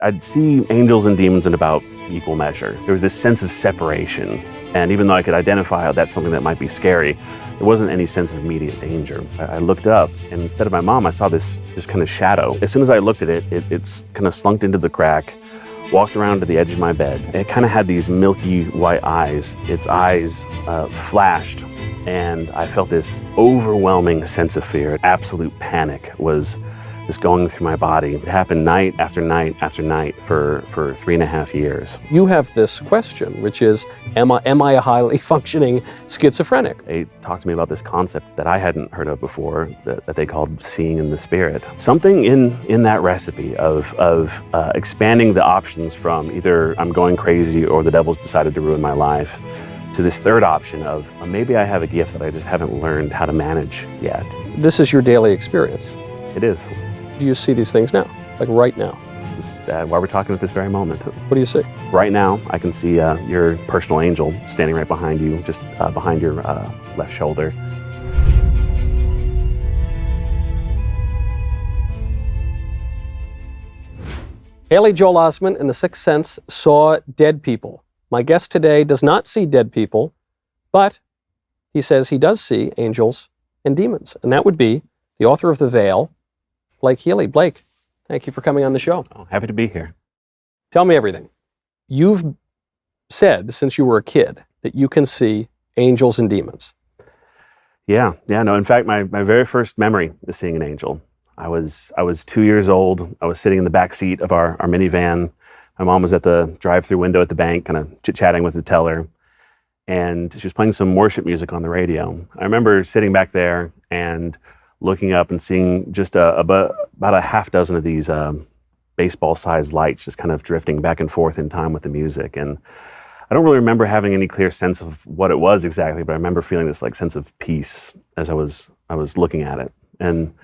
I'd see angels and demons in about equal measure. There was this sense of separation. And even though I could identify that's something that might be scary, there wasn't any sense of immediate danger. I looked up, and instead of my mom, I saw this kind of shadow. As soon as I looked at it, it's kind of slunked into the crack, walked around to the edge of my bed. It kind of had these milky white eyes. Its eyes flashed, and I felt this overwhelming sense of fear. Absolute panic was just going through my body. It happened night after night after night for 3.5 years. You have this question, which is, am I a highly functioning schizophrenic? They talked to me about this concept that I hadn't heard of before that they called seeing in the spirit. Something in that recipe of expanding the options from either I'm going crazy or the devil's decided to ruin my life, to this third option of maybe I have a gift that I just haven't learned how to manage yet. This is your daily experience. It is. Do you see these things now, like right now? While we're talking at this very moment. What do you see? Right now, I can see your personal angel standing right behind you, just behind your left shoulder. Haley Joel Osment in The Sixth Sense saw dead people. My guest today does not see dead people, but he says he does see angels and demons. And that would be the author of The Veil, Blake Healy. Blake, thank you for coming on the show. Oh, happy to be here. Tell me everything. You've said since you were a kid that you can see angels and demons. Yeah. No, in fact, my very first memory is seeing an angel. I was 2 years old. I was sitting in the back seat of our minivan. My mom was at the drive-through window at the bank, kind of chit-chatting with the teller. And she was playing some worship music on the radio. I remember sitting back there and looking up and seeing just about a half dozen of these baseball-sized lights just kind of drifting back and forth in time with the music. And I don't really remember having any clear sense of what it was exactly, but I remember feeling this sense of peace as I was looking at it. And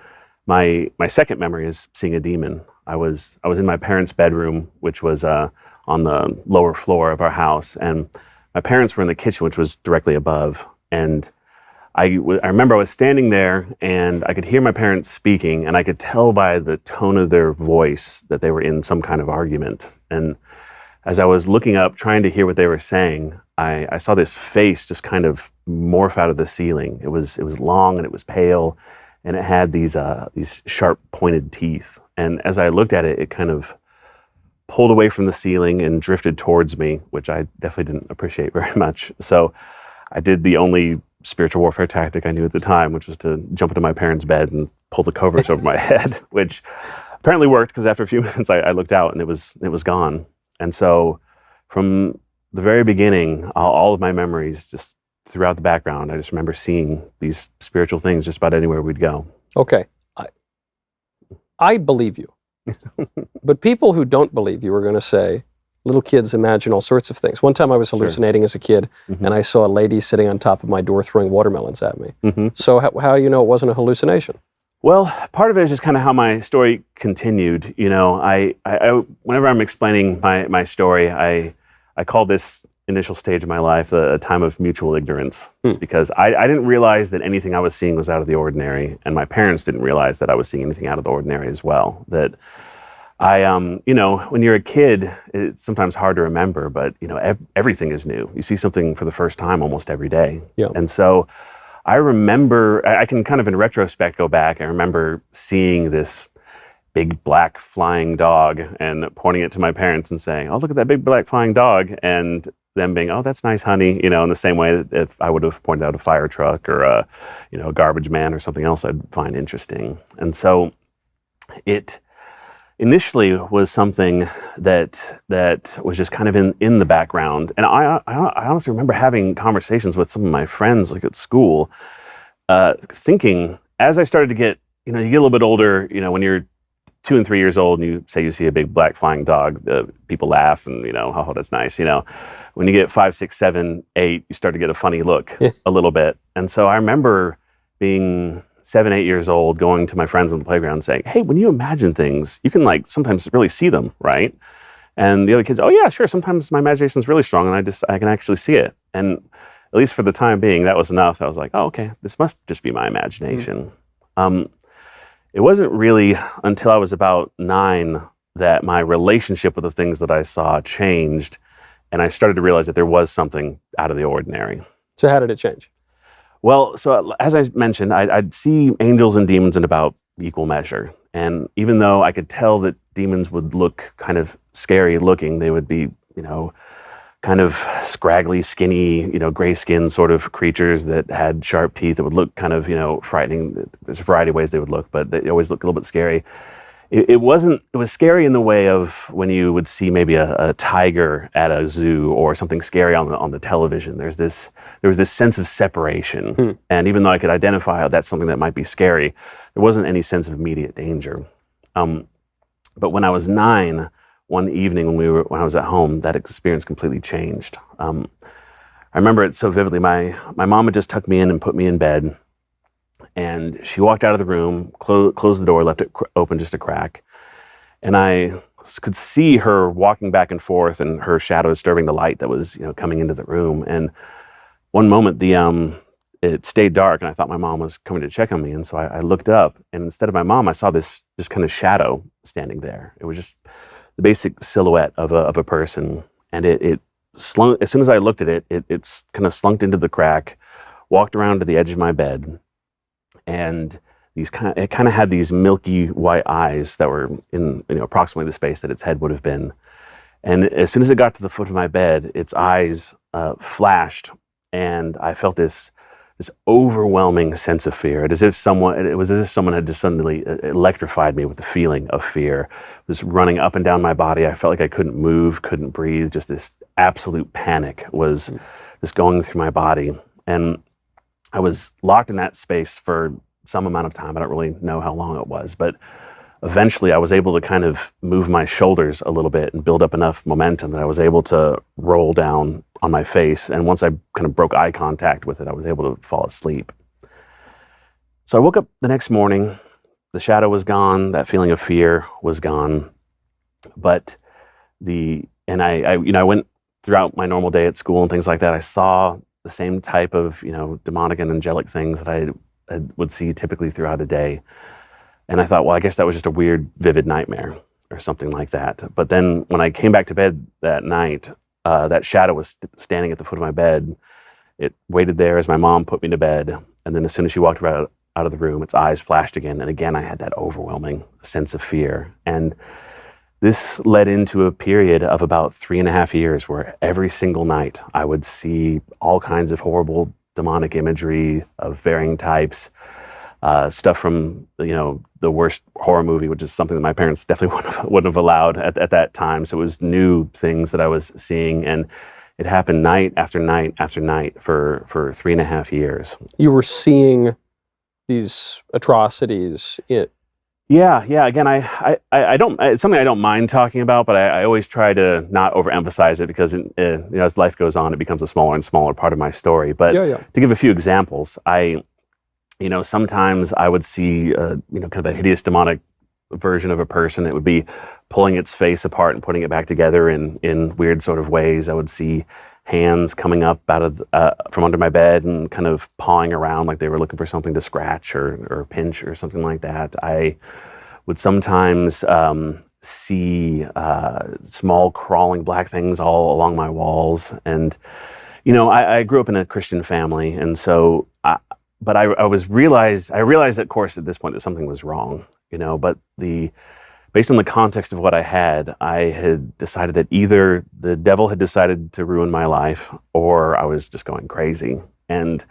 my second memory is seeing a demon. I was in my parents' bedroom, which was on the lower floor of our house, and my parents were in the kitchen, which was directly above. And I remember I was standing there and I could hear my parents speaking, and I could tell by the tone of their voice that they were in some kind of argument. And as I was looking up, trying to hear what they were saying, I saw this face just kind of morph out of the ceiling. It was long and it was pale, and it had these sharp pointed teeth. And as I looked at it, it kind of pulled away from the ceiling and drifted towards me, which I definitely didn't appreciate very much. So I did the only spiritual warfare tactic I knew at the time, which was to jump into my parents' bed and pull the covers over my head, which apparently worked, because after a few minutes I looked out and it was gone. And so from the very beginning, all of my memories just throughout the background, I just remember seeing these spiritual things just about anywhere we'd go. Okay. I believe you. But people who don't believe you are going to say, little kids imagine all sorts of things. One time I was hallucinating as a kid, and I saw a lady sitting on top of my door throwing watermelons at me. So how do you know it wasn't a hallucination? Well, part of it is just kind of how my story continued. You know, I whenever I'm explaining my story, I call this initial stage of my life a time of mutual ignorance. It's because I didn't realize that anything I was seeing was out of the ordinary, and my parents didn't realize that I was seeing anything out of the ordinary as well. That when you're a kid, it's sometimes hard to remember, but everything is new. You see something for the first time almost every day. Yeah. And so I remember, I can kind of in retrospect go back, I remember seeing this big black flying dog and pointing it to my parents and saying, "Oh, look at that big black flying dog," and them being, "Oh, that's nice, honey," in the same way that if I would have pointed out a fire truck or a garbage man or something else I'd find interesting. And so it initially was something that was just kind of in the background. And I honestly remember having conversations with some of my friends, like at school, thinking, as I started to get, you get a little bit older, when you're 2 and 3 years old and you say you see a big black flying dog, people laugh and, oh, that's nice, When you get 5, 6, 7, 8, you start to get a funny look a little bit. And so I remember being 7, 8 years old, going to my friends on the playground saying, "Hey, when you imagine things, you can sometimes really see them, right?" And the other kids, "Oh yeah, sure. Sometimes my imagination is really strong and I can actually see it." And at least for the time being, that was enough. I was like, "Oh, okay, this must just be my imagination." It wasn't really until I was about 9 that my relationship with the things that I saw changed, and I started to realize that there was something out of the ordinary. So how did it change? Well, so as I mentioned, I'd see angels and demons in about equal measure. And even though I could tell that demons would look kind of scary looking, they would be, kind of scraggly, skinny, gray skinned sort of creatures that had sharp teeth that would look kind of, frightening. There's a variety of ways they would look, but they always look a little bit scary. It was scary in the way of when you would see maybe a tiger at a zoo or something scary on the television. There was this sense of separation. And even though I could identify that's something that might be scary, there wasn't any sense of immediate danger. But when I was 9, one evening when I was at home, that experience completely changed. I remember it so vividly. My mom had just tucked me in and put me in bed. And she walked out of the room, closed the door, left it open just a crack. And I could see her walking back and forth and her shadow disturbing the light that was, coming into the room. And one moment it stayed dark and I thought my mom was coming to check on me. And so I looked up, and instead of my mom, I saw this just kind of shadow standing there. It was just the basic silhouette of a person. And it slunk, as soon as I looked at it, it's kind of slunked into the crack, walked around to the edge of my bed. And it kind of had these milky white eyes that were in approximately the space that its head would have been. And as soon as it got to the foot of my bed, its eyes flashed, and I felt this overwhelming sense of fear. It was as if someone had just suddenly electrified me with the feeling of fear. It was running up and down my body. I felt like I couldn't move, couldn't breathe. Just this absolute panic was just going through my body. And I was locked in that space for some amount of time. I don't really know how long it was, but eventually I was able to kind of move my shoulders a little bit and build up enough momentum that I was able to roll down on my face. And once I kind of broke eye contact with it, I was able to fall asleep. So I woke up the next morning, the shadow was gone, that feeling of fear was gone. But I went throughout my normal day at school and things like that. I saw the same type of, demonic and angelic things that I would see typically throughout a day. And I thought, well, I guess that was just a weird, vivid nightmare or something like that. But then when I came back to bed that night, that shadow was standing at the foot of my bed. It waited there as my mom put me to bed. And then as soon as she walked out of the room, its eyes flashed again. And again, I had that overwhelming sense of fear. And this led into a period of about 3.5 years where every single night I would see all kinds of horrible demonic imagery of varying types, stuff from the worst horror movie, which is something that my parents definitely wouldn't have allowed at that time. So it was new things that I was seeing, and it happened night after night after night for 3.5 years. You were seeing these atrocities. Yeah. Again, I don't. It's something I don't mind talking about, but I always try to not overemphasize it because as life goes on, it becomes a smaller and smaller part of my story. But to give a few examples, sometimes I would see kind of a hideous demonic version of a person. It would be pulling its face apart and putting it back together in weird sort of ways. I would see hands coming up out of from under my bed and kind of pawing around like they were looking for something to scratch or pinch or something like that. I would sometimes see small crawling black things all along my walls. And I grew up in a Christian family, and so but I realized of course at this point that something was wrong, but based on the context of what I had decided that either the devil had decided to ruin my life or I was just going crazy, and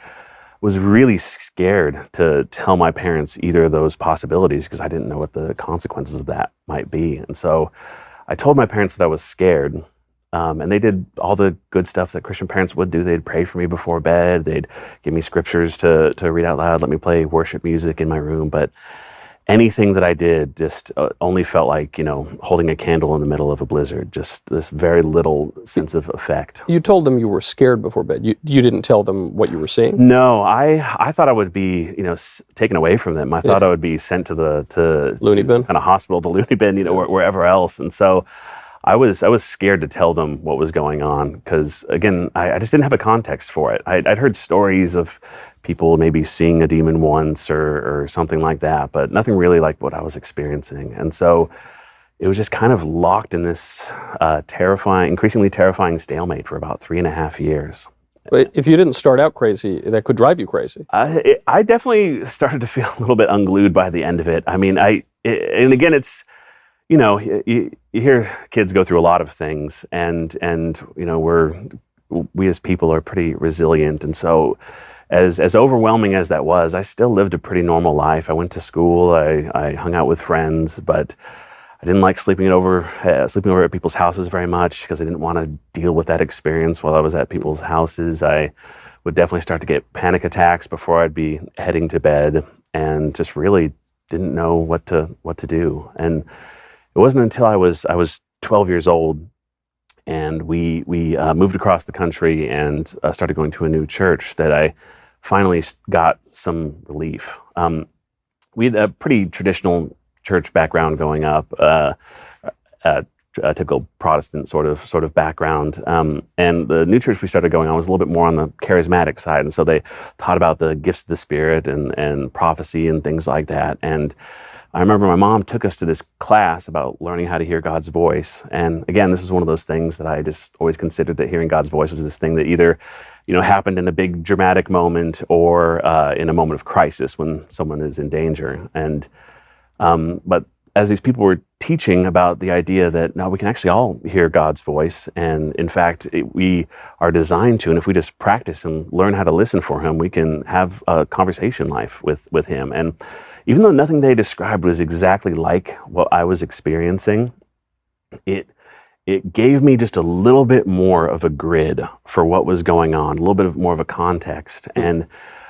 was really scared to tell my parents either of those possibilities because I didn't know what the consequences of that might be. And so I told my parents that I was scared. And they did all the good stuff that Christian parents would do. They'd pray for me before bed. They'd give me scriptures to read out loud, let me play worship music in my room. But anything that I did just only felt like, holding a candle in the middle of a blizzard, just this very little sense of effect. You told them you were scared before bed. You didn't tell them what you were seeing? No, I thought I would be, taken away from them. I thought I would be sent to the loony bin, kind of hospital, the loony bin, wherever else. And so I was scared to tell them what was going on because, again, I just didn't have a context for it. I'd heard stories of people maybe seeing a demon once or something like that, but nothing really like what I was experiencing. And so, it was just kind of locked in this increasingly terrifying stalemate for about 3.5 years. But if you didn't start out crazy, that could drive you crazy. I definitely started to feel a little bit unglued by the end of it. I mean, and again, it's, you hear kids go through a lot of things, and we as people are pretty resilient, and so as overwhelming as that was, I still lived a pretty normal life. I went to school, I hung out with friends, but I didn't like sleeping over at people's houses very much because I didn't want to deal with that experience while I was at people's houses. I would definitely start to get panic attacks before I'd be heading to bed, and just really didn't know what to do. And it wasn't until I was 12 years old, and we moved across the country and started going to a new church that I finally got some relief. We had a pretty traditional church background going up, a typical Protestant sort of background, and the new church we started going on was a little bit more on the charismatic side, and so they taught about the gifts of the Spirit and prophecy and things like that. And I remember my mom took us to this class about learning how to hear God's voice. And again, this is one of those things that I just always considered that hearing God's voice was this thing that either, happened in a big dramatic moment or in a moment of crisis when someone is in danger. And but as these people were teaching about the idea that no, we can actually all hear God's voice, and in fact, we are designed to, and if we just practice and learn how to listen for Him, we can have a conversation life with Him. And even though nothing they described was exactly like what I was experiencing, it gave me just a little bit more of a grid for what was going on, a little bit more of a context. And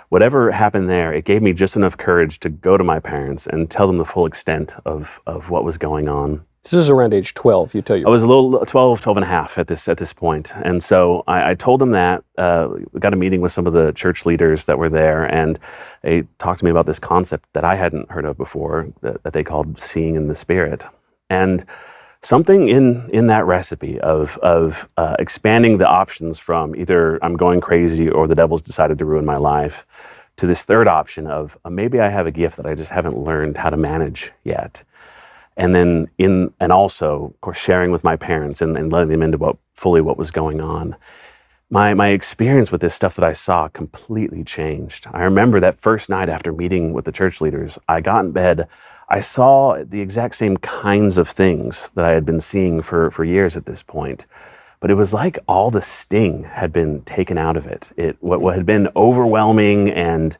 whatever happened there, it gave me just enough courage to go to my parents and tell them the full extent of what was going on. This is around age 12, you tell you. I was a little 12 and a half at this point. And so I told them that. We got a meeting with some of the church leaders that were there, and they talked to me about this concept that I hadn't heard of before that they called seeing in the Spirit. And something in that recipe of expanding the options from either I'm going crazy or the devil's decided to ruin my life to this third option of maybe I have a gift that I just haven't learned how to manage yet. And then and also, of course, sharing with my parents and letting them into fully what was going on. My experience with this stuff that I saw completely changed. I remember that first night after meeting with the church leaders, I got in bed, I saw the exact same kinds of things that I had been seeing for years at this point. But it was like all the sting had been taken out of it. What had been overwhelming and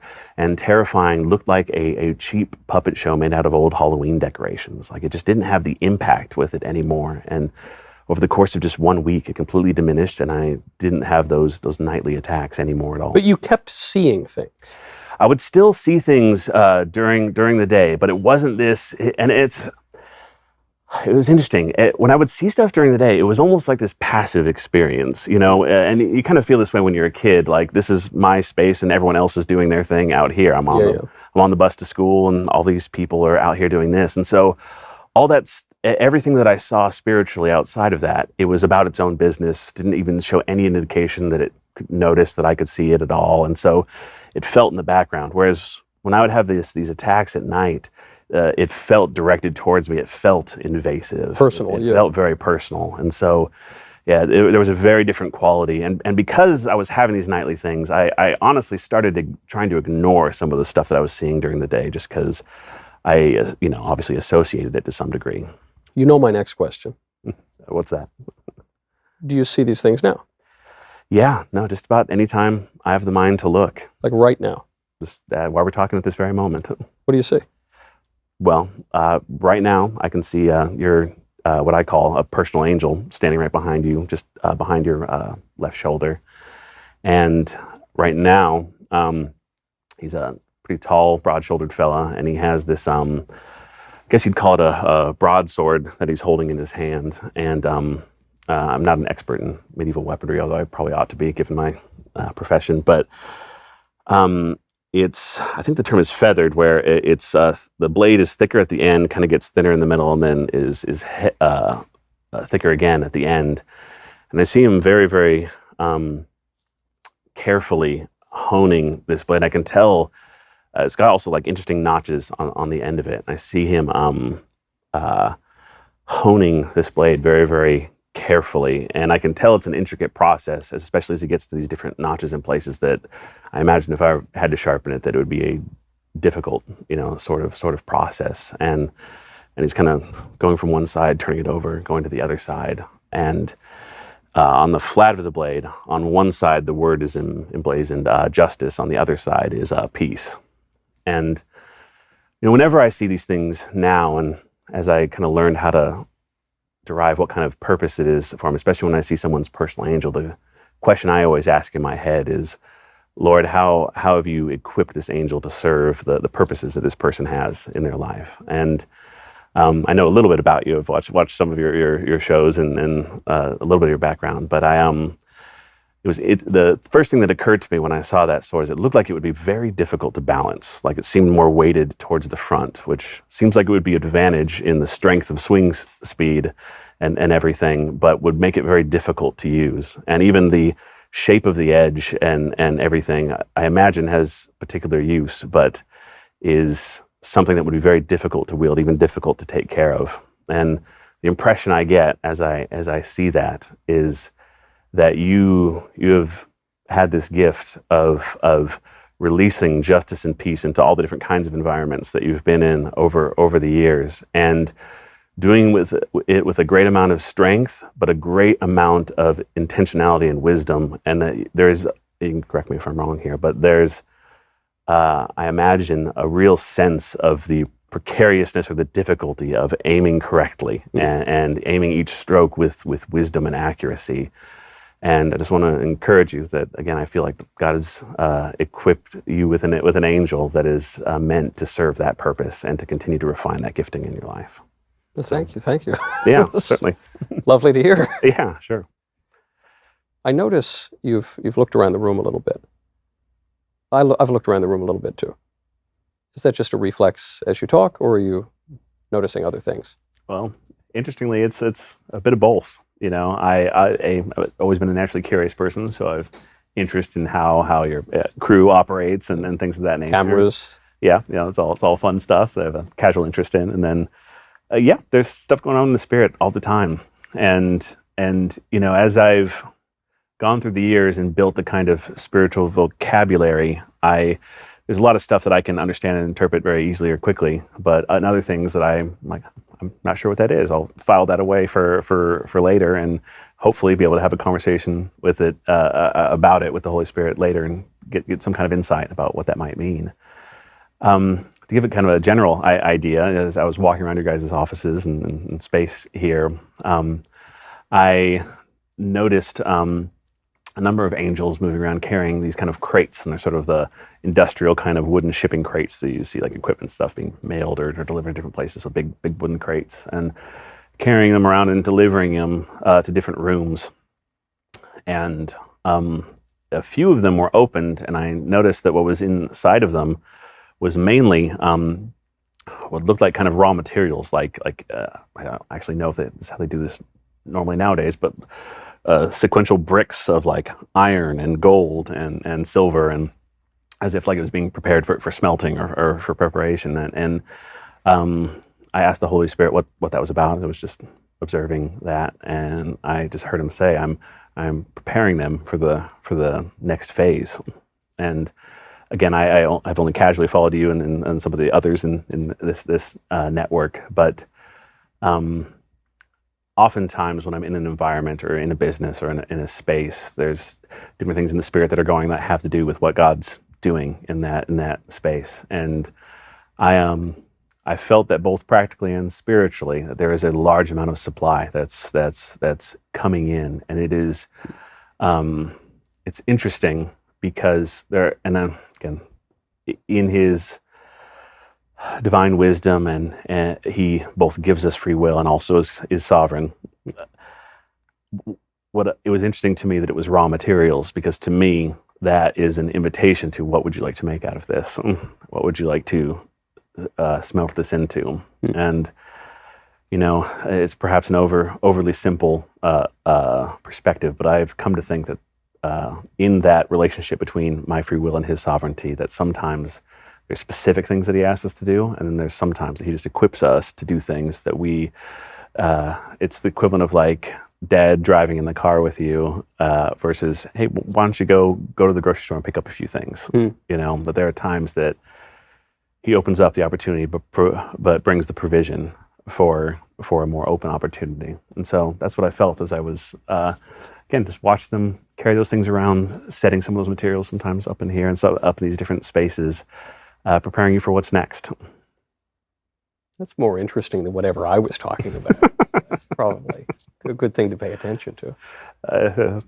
terrifying looked like a cheap puppet show made out of old Halloween decorations. Like it just didn't have the impact with it anymore. And over the course of just 1 week, it completely diminished, and I didn't have those nightly attacks anymore at all. But you kept seeing things. I would still see things during the day, but it wasn't this, and it was interesting. When I would see stuff during the day, it was almost like this passive experience, and you kind of feel this way when you're a kid, like this is my space and everyone else is doing their thing out here. I'm on the bus to school and all these people are out here doing this. And so everything that I saw spiritually outside of that, it was about its own business, didn't even show any indication that it could notice that I could see it at all. And so it felt in the background. Whereas when I would have these attacks at night, it felt directed towards me. It felt invasive. Personal, It felt very personal. And so, there was a very different quality. And because I was having these nightly things, I honestly started trying to ignore some of the stuff that I was seeing during the day just because I, obviously associated it to some degree. You know my next question. What's that? Do you see these things now? Yeah, no, just about any time I have the mind to look. Like right now? Just while we're talking at this very moment. What do you see? Well, right now I can see your what I call a personal angel standing right behind you, just behind your left shoulder. And right now, he's a pretty tall, broad-shouldered fella, and he has this, I guess you'd call it a broadsword that he's holding in his hand. And I'm not an expert in medieval weaponry, although I probably ought to be given my profession. But I think the term is feathered, where it's the blade is thicker at the end, kind of gets thinner in the middle, and then is thicker again at the end. And I see him very, very carefully honing this blade. I can tell it's got also like interesting notches on the end of it. I see him honing this blade very, very carefully. And I can tell it's an intricate process, especially as it gets to these different notches and places that I imagine if I had to sharpen it, that it would be a difficult, sort of process. And he's kind of going from one side, turning it over, going to the other side. And on the flat of the blade, on one side, the word is emblazoned justice. On the other side is peace. And whenever I see these things now, and as I kind of learned how to derive what kind of purpose it is for them, especially when I see someone's personal angel, the question I always ask in my head is, Lord, how have you equipped this angel to serve the purposes that this person has in their life? And I know a little bit about you. I've watched some of your shows and a little bit of your background, but the first thing that occurred to me when I saw that sword is it looked like it would be very difficult to balance. Like it seemed more weighted towards the front, which seems like it would be an advantage in the strength of swing speed and everything, but would make it very difficult to use. And even the shape of the edge and everything, I imagine has particular use, but is something that would be very difficult to wield, even difficult to take care of. And the impression I get as I see that is that you have had this gift of releasing justice and peace into all the different kinds of environments that you've been in over the years, and doing it with a great amount of strength, but a great amount of intentionality and wisdom. And that there's, you can correct me if I'm wrong here, but there's, I imagine, a real sense of the precariousness or the difficulty of aiming correctly and aiming each stroke with wisdom and accuracy. And I just want to encourage you that, again, I feel like God has equipped you with an angel that is meant to serve that purpose and to continue to refine that gifting in your life. Well, thank you. Yeah, certainly. Lovely to hear. Yeah, sure. I notice you've looked around the room a little bit. I've looked around the room a little bit too. Is that just a reflex as you talk, or are you noticing other things? Well, interestingly, it's a bit of both. I've always been a naturally curious person, so I've interest in how your crew operates and things of that nature. Cameras. Yeah, it's all fun stuff that I have a casual interest in. And then, there's stuff going on in the spirit all the time. And as I've gone through the years and built a kind of spiritual vocabulary, there's a lot of stuff that I can understand and interpret very easily or quickly, but other things that I'm not sure what that is. I'll file that away for later and hopefully be able to have a conversation with it about it with the Holy Spirit later and get some kind of insight about what that might mean. To give it kind of a general idea, as I was walking around your guys' offices and space here, I noticed a number of angels moving around carrying these kind of crates, and they're sort of the industrial kind of wooden shipping crates that you see, like equipment stuff being mailed or delivered to different places, so big wooden crates, and carrying them around and delivering them to different rooms. And a few of them were opened, and I noticed that what was inside of them was mainly what looked like kind of raw materials, like I don't actually know if that's how they do this normally nowadays, but sequential bricks of like iron and gold and silver, and as if like it was being prepared for smelting or for preparation. And I asked the Holy Spirit what that was about. I was just observing that, and I just heard him say, I'm preparing them for the next phase. And again, I've only casually followed you and some of the others in this network, but oftentimes when I'm in an environment or in a business or in a space, there's different things in the spirit that are going that have to do with what God's doing in that space. And I felt that both practically and spiritually that there is a large amount of supply that's coming in, and it is it's interesting because again, in his divine wisdom, and he both gives us free will and also is sovereign. It was interesting to me that it was raw materials, because to me that is an invitation to what would you like to make out of this? What would you like to smelt this into? And it's perhaps an overly simple perspective, but I've come to think that in that relationship between my free will and his sovereignty, that sometimes there's specific things that he asks us to do, and then there's sometimes that he just equips us to do things that we It's the equivalent of like Dad driving in the car with you versus, hey, why don't you go to the grocery store and pick up a few things? You know, that there are times that he opens up the opportunity, but brings the provision for a more open opportunity. And so that's what I felt as I was, again, just watch them carry those things around, setting some of those materials sometimes up in here and so up in these different spaces, preparing you for what's next. That's more interesting than whatever I was talking about. That's probably a good thing to pay attention to.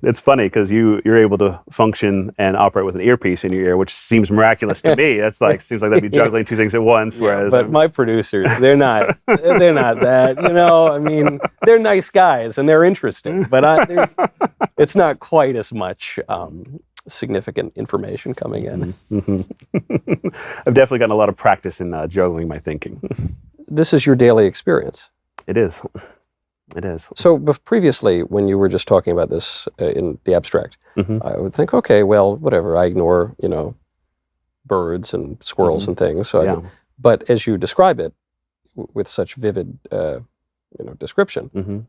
It's funny because you're able to function and operate with an earpiece in your ear, which seems miraculous to me. That's like seems like that'd be juggling two things at once. Whereas, but my producers, they're not that. You know, I mean, they're nice guys and they're interesting, but it's not quite as much significant information coming in. I've definitely gotten a lot of practice in juggling my thinking. This is your daily experience. It is. It is. So previously, when you were just talking about this in the abstract, I would think, okay, well, whatever. I ignore, you know, birds and squirrels and things. So, but as you describe it with such vivid, you know, description,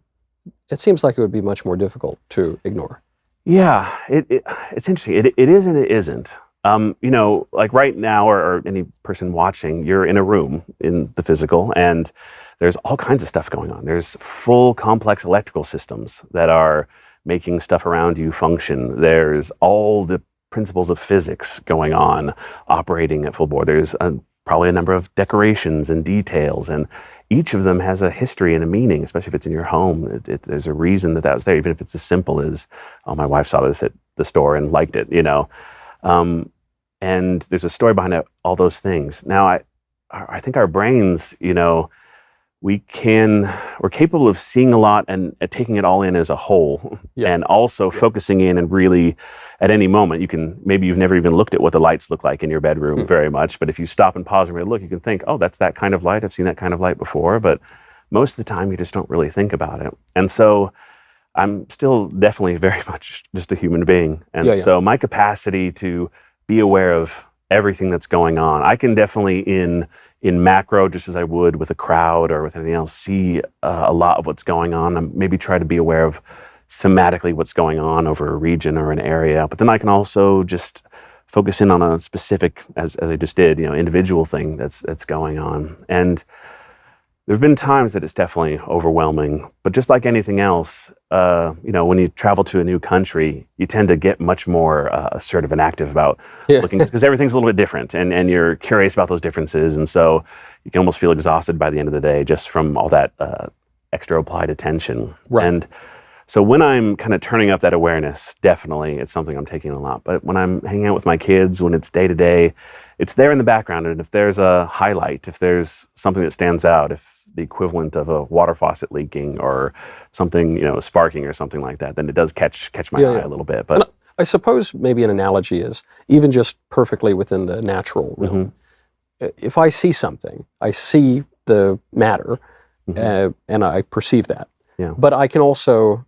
it seems like it would be much more difficult to ignore. Yeah, it's interesting. It is and it isn't. You know, like right now, or any person watching, you're in a room in the physical, and there's all kinds of stuff going on. There's full complex electrical systems that are making stuff around you function. There's all the principles of physics going on, operating at full bore. There's probably a number of decorations and details, and each of them has a history and a meaning, especially if it's in your home. There's a reason that was there, even if it's as simple as, oh, my wife saw this at the store and liked it, you know. And there's a story behind all those things. Now, I think our brains, you know, we're capable of seeing a lot and taking it all in as a whole, and also focusing in and really, at any moment, maybe you've never even looked at what the lights look like in your bedroom very much, but if you stop and pause and really look, you can think, oh, that's that kind of light. I've seen that kind of light before, but most of the time you just don't really think about it. And so I'm still definitely very much just a human being. And so my capacity to be aware of everything that's going on, I can definitely in macro, just as I would with a crowd or with anything else, see a lot of what's going on, and maybe try to be aware of thematically what's going on over a region or an area. But then I can also just focus in on a specific, as I just did, you know, individual thing that's going on. And there have been times that it's definitely overwhelming, but just like anything else, you know, when you travel to a new country, you tend to get much more assertive and active about looking, because everything's a little bit different, and you're curious about those differences, and so you can almost feel exhausted by the end of the day just from all that extra applied attention. Right. And so when I'm kind of turning up that awareness, definitely it's something I'm taking a lot. But when I'm hanging out with my kids, when it's day to day, it's there in the background. And if there's a highlight, if there's something that stands out, if the equivalent of a water faucet leaking or something, you know, sparking or something like that, then it does catch my eye a little bit. But and I suppose maybe an analogy is even just perfectly within the natural realm. If I see something, I see the matter, and I perceive that. But I can also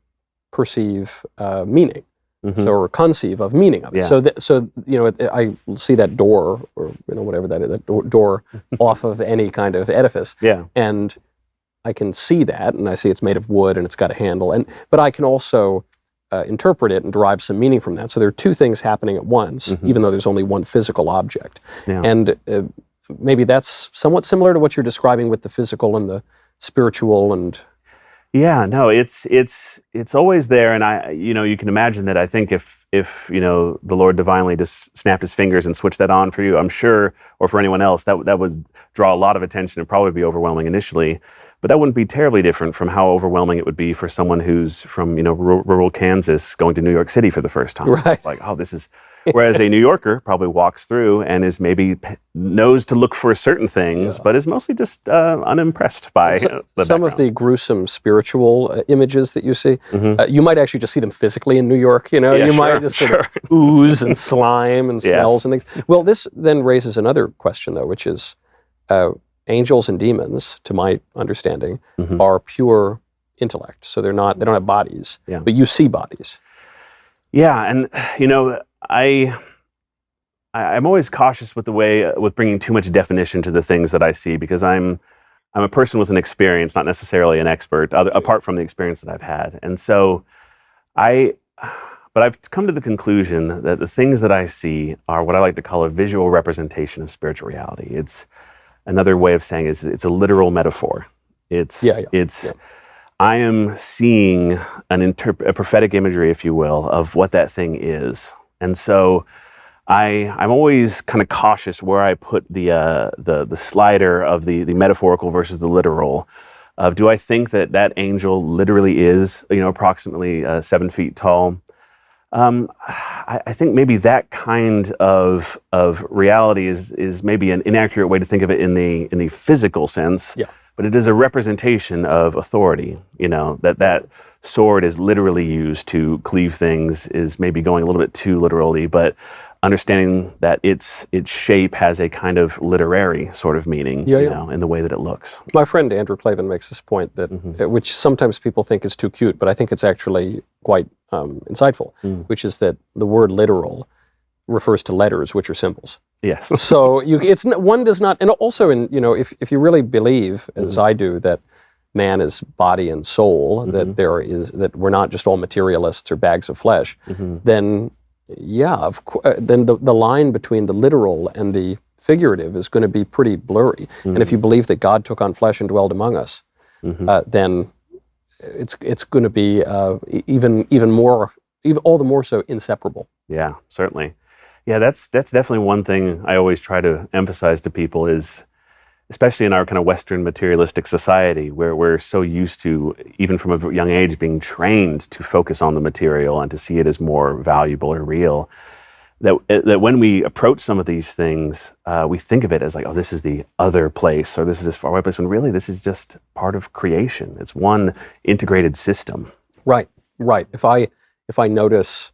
perceive meaning, or conceive of meaning of it. So you know, I see that door, or you know, whatever that is, that door off of any kind of edifice, and I can see that, and I see it's made of wood and it's got a handle, but I can also interpret it and derive some meaning from that. So there are two things happening at once, even though there's only one physical object, and maybe that's somewhat similar to what you're describing with the physical and the spiritual and. Yeah, no, it's always there, and you know, you can imagine that. I think if you know, the Lord divinely just snapped his fingers and switched that on for you, I'm sure, or for anyone else, that would draw a lot of attention and probably be overwhelming initially, but that wouldn't be terribly different from how overwhelming it would be for someone who's from, you know, rural Kansas going to New York City for the first time. Right. Like, oh, this is. Whereas a New Yorker probably walks through and is maybe knows to look for certain things, but is mostly just unimpressed by the some background. of the gruesome spiritual images that you see. You might actually just see them physically in New York. You know, you might just sort of ooze and slime and smells and things. Well, this then raises another question, though, which is angels and demons, to my understanding, are pure intellect. So they don't have bodies, but you see bodies. Yeah, and you know, I'm always cautious with with bringing too much definition to the things that I see, because I'm I'm a person with an experience, not necessarily an expert, apart from the experience that I've had. And so but I've come to the conclusion that the things that I see are what I like to call a visual representation of spiritual reality. It's another way of saying it's a literal metaphor. I am seeing a prophetic imagery, if you will, of what that thing is. And so I'm always kind of cautious where I put the slider of the metaphorical versus the literal. Do I think that angel literally is, approximately 7 feet tall? I think maybe that kind of reality is maybe an inaccurate way to think of it in the physical sense. Yeah. But it is a representation of authority. That sword is literally used to cleave things is maybe going a little bit too literally, but understanding that its shape has a kind of literary sort of meaning, in the way that it looks. My friend Andrew Clavin makes this point that, which sometimes people think is too cute, but I think it's actually quite insightful, which is that the word literal refers to letters, which are symbols. Yes. So one does not, and also if you really believe, as I do, that man is body and soul, that we're not just all materialists or bags of flesh, then then the line between the literal and the figurative is going to be pretty blurry. And if you believe that God took on flesh and dwelled among us, then it's going to be even more, all the more so inseparable. Yeah, certainly. Yeah, that's definitely one thing I always try to emphasize to people is, especially in our kind of Western materialistic society, where we're so used to, even from a young age, being trained to focus on the material and to see it as more valuable or real, that when we approach some of these things, we think of it as like, oh, this is the other place, or this is this far away place, when really this is just part of creation. It's one integrated system. Right. If I notice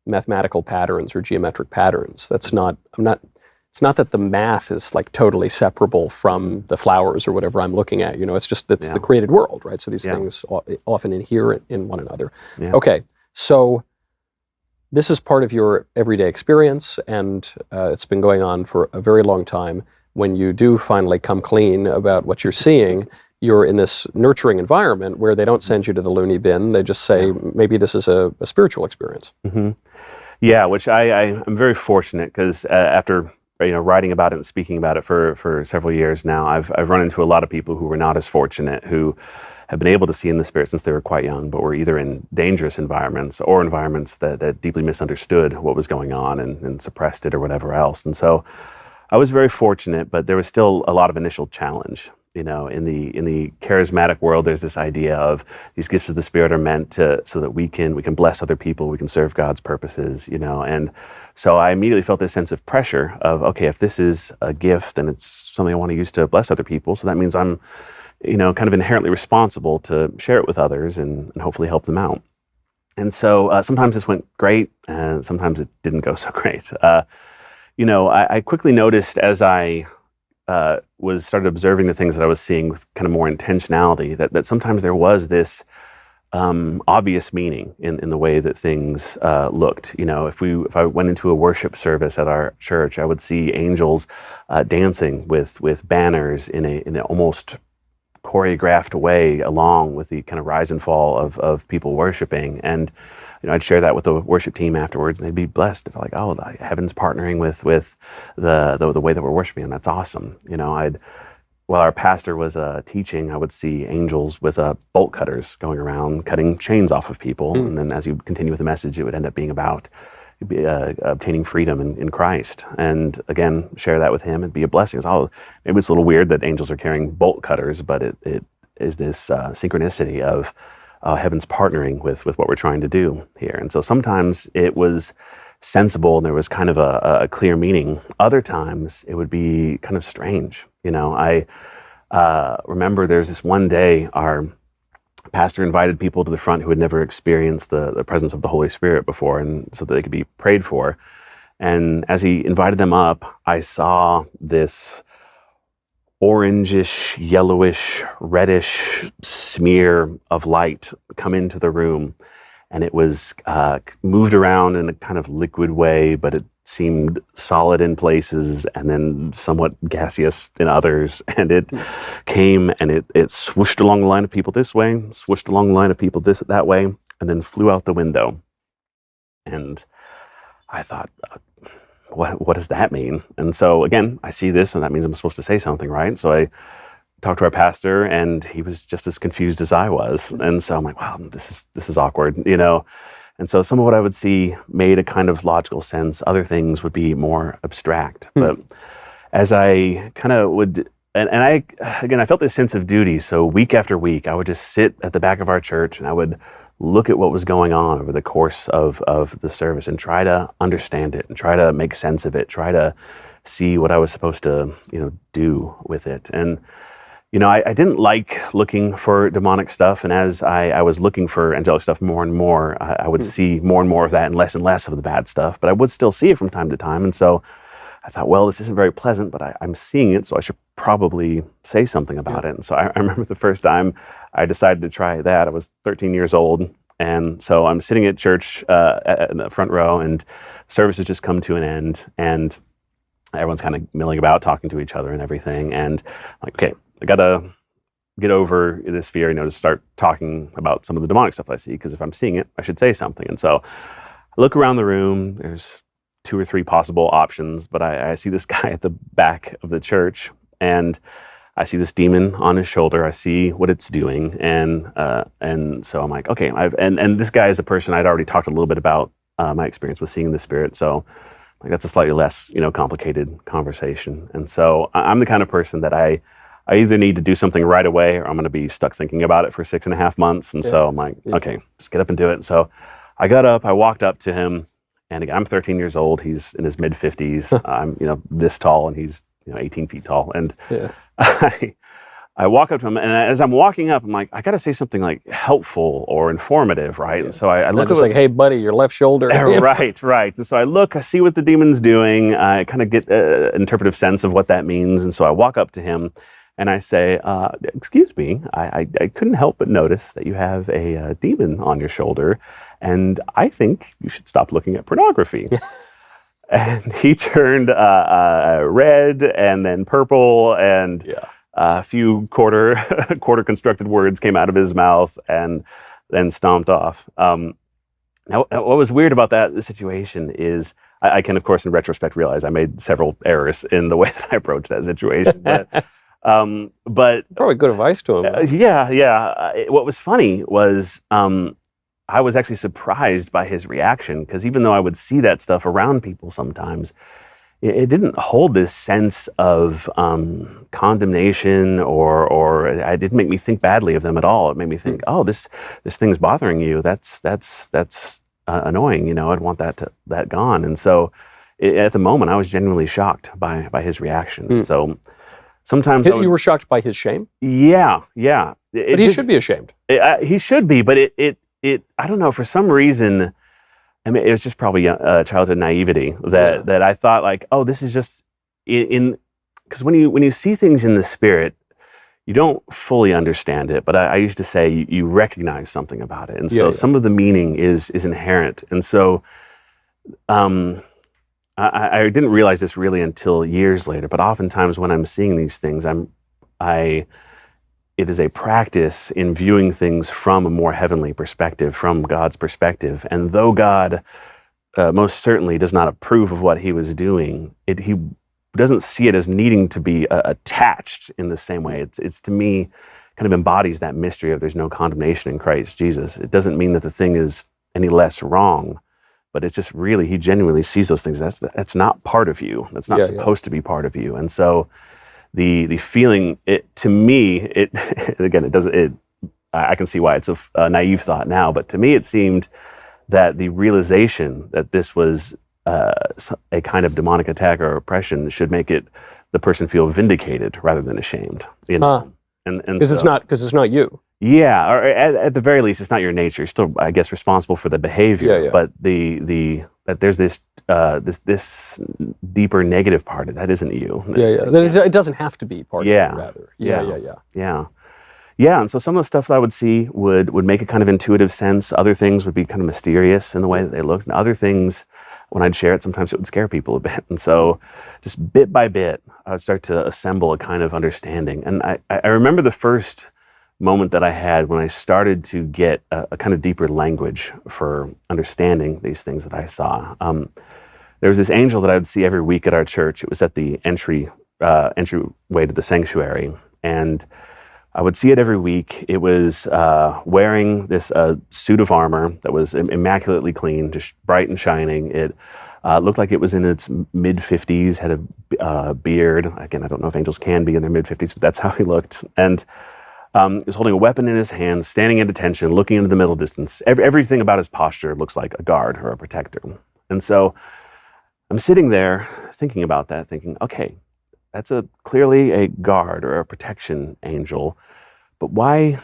mathematical patterns or geometric patterns, it's not that the math is like totally separable from the flowers or whatever I'm looking at. It's just the created world, right? So these things often inhere in one another. Yeah. Okay, so this is part of your everyday experience, and it's been going on for a very long time. When you do finally come clean about what you're seeing, you're in this nurturing environment where they don't send you to the loony bin. They just say, maybe this is a spiritual experience. Mm-hmm. Yeah, which I'm very fortunate, because after writing about it and speaking about it for several years now, I've run into a lot of people who were not as fortunate, who have been able to see in the spirit since they were quite young, but were either in dangerous environments or environments that deeply misunderstood what was going on and suppressed it or whatever else. And so I was very fortunate, but there was still a lot of initial challenge. In the charismatic world, there's this idea of these gifts of the Spirit are meant so that we can bless other people, we can serve God's purposes, and so I immediately felt this sense of pressure of, okay, if this is a gift, then it's something I want to use to bless other people, so that means I'm, kind of inherently responsible to share it with others and hopefully help them out. And so sometimes this went great, and sometimes it didn't go so great. I quickly noticed as I started observing the things that I was seeing with kind of more intentionality, that sometimes there was this obvious meaning in the way that things looked. If I went into a worship service at our church, I would see angels dancing with banners in an almost choreographed way, along with the kind of rise and fall of people worshiping. And I'd share that with the worship team afterwards, and they'd be blessed. They'd be like, "Oh, heaven's partnering with the way that we're worshiping, and that's awesome." While our pastor was teaching, I would see angels with bolt cutters going around cutting chains off of people, and then as you continue with the message, it would end up being about obtaining freedom in Christ. And again, share that with him. It'd be a blessing. Maybe it's a little weird that angels are carrying bolt cutters, but it is this synchronicity of heaven's partnering with what we're trying to do here. And so sometimes it was sensible and there was kind of a clear meaning. Other times it would be kind of strange. I remember there's this one day our pastor invited people to the front who had never experienced the presence of the Holy Spirit before, and so that they could be prayed for. And as he invited them up, I saw this orangish, yellowish, reddish smear of light come into the room, and it was moved around in a kind of liquid way, but it seemed solid in places and then somewhat gaseous in others. And it came and it swooshed along the line of people this way, swooshed along the line of people that way, and then flew out the window. And I thought, what does that mean? And so again, I see this and that means I'm supposed to say something, right? So I talked to our pastor and he was just as confused as I was. And so I'm like, wow, this is awkward, you know? And so some of what I would see made a kind of logical sense. Other things would be more abstract. But as I kind of would, and I felt this sense of duty. So week after week, I would just sit at the back of our church and I would look at what was going on over the course of the service and try to understand it and try to make sense of it, try to see what I was supposed to, do with it. And I didn't like looking for demonic stuff, and as I was looking for angelic stuff more and more, I would see more and more of that and less of the bad stuff, but I would still see it from time to time. And so I thought, well, this isn't very pleasant, but I'm seeing it, so I should probably say something about it. And so I remember the first time I decided to try that. I was 13 years old, and so I'm sitting at church in the front row, and service has just come to an end, and everyone's kind of milling about, talking to each other and everything. And I'm like, okay, I gotta get over this fear, to start talking about some of the demonic stuff I see, because if I'm seeing it, I should say something. And so I look around the room, there's 2 or 3 possible options, but I see this guy at the back of the church, and I see this demon on his shoulder. I see what it's doing, and so I'm like, okay. And this guy is a person I'd already talked a little bit about my experience with seeing the spirit, so like that's a slightly less complicated conversation. And so I'm the kind of person that I either need to do something right away, or I'm going to be stuck thinking about it for 6.5 months. And so I'm like, okay, just get up and do it. And so I got up, I walked up to him, and again, I'm 13 years old. He's in his mid 50s. I'm this tall, and he's 18 feet tall. And I walk up to him, and as I'm walking up, I'm like, I got to say something like helpful or informative, right? And so I look, just like, hey, buddy, your left shoulder. Right. And so I look, I see what the demon's doing. I kind of get an interpretive sense of what that means. And so I walk up to him, and I say, excuse me, I couldn't help but notice that you have a demon on your shoulder, and I think you should stop looking at pornography. And he turned red and then purple, and a few quarter constructed words came out of his mouth and then stomped off. Now, what was weird about that situation is I can, of course, in retrospect, realize I made several errors in the way that I approached that situation. But probably good advice to him. What was funny was I was actually surprised by his reaction, because even though I would see that stuff around people sometimes, it didn't hold this sense of condemnation or it didn't make me think badly of them at all. It made me think, oh, this thing's bothering you. That's annoying. I'd want that gone. And so at the moment, I was genuinely shocked by his reaction. So sometimes you were shocked by his shame? Yeah. But he should be ashamed. He should be, but it I don't know, for some reason, I mean, it was just probably childhood naivety that I thought like, oh, this is just because when you see things in the spirit, you don't fully understand it. But I used to say you recognize something about it, and so some of the meaning is inherent. And so I didn't realize this really until years later. But oftentimes when I'm seeing these things, it is a practice in viewing things from a more heavenly perspective, from God's perspective. And though God most certainly does not approve of what he was doing, he doesn't see it as needing to be attached in the same way. It's to me kind of embodies that mystery of there's no condemnation in Christ Jesus. It doesn't mean that the thing is any less wrong, but it's just really, he genuinely sees those things. That's not part of you. That's not supposed to be part of you. And so the feeling, to me, again, I can see why it's a naive thought now, but to me it seemed that the realization that this was a kind of demonic attack or oppression should make the person feel vindicated rather than ashamed. And because it's not you. Yeah, or at the very least, it's not your nature. You're still, I guess, responsible for the behavior. But that there's this deeper negative part that isn't you. It doesn't have to be part of you, rather. Yeah. And so some of the stuff that I would see would make a kind of intuitive sense. Other things would be kind of mysterious in the way that they looked, and other things when I'd share it, sometimes it would scare people a bit. And so just bit by bit, I would start to assemble a kind of understanding. And I remember the first moment that I had when I started to get a kind of deeper language for understanding these things that I saw. There was this angel that I would see every week at our church. It was at the entryway to the sanctuary. And I would see it every week. It was wearing this suit of armor that was immaculately clean, just bright and shining. It looked like it was in its mid-50s, had a beard. Again, I don't know if angels can be in their mid-50s, but that's how he looked. And he was holding a weapon in his hand, standing at attention, looking into the middle distance. Everything about his posture looks like a guard or a protector. And so I'm sitting there thinking about that, thinking, okay, that's clearly a guard or a protection angel, but why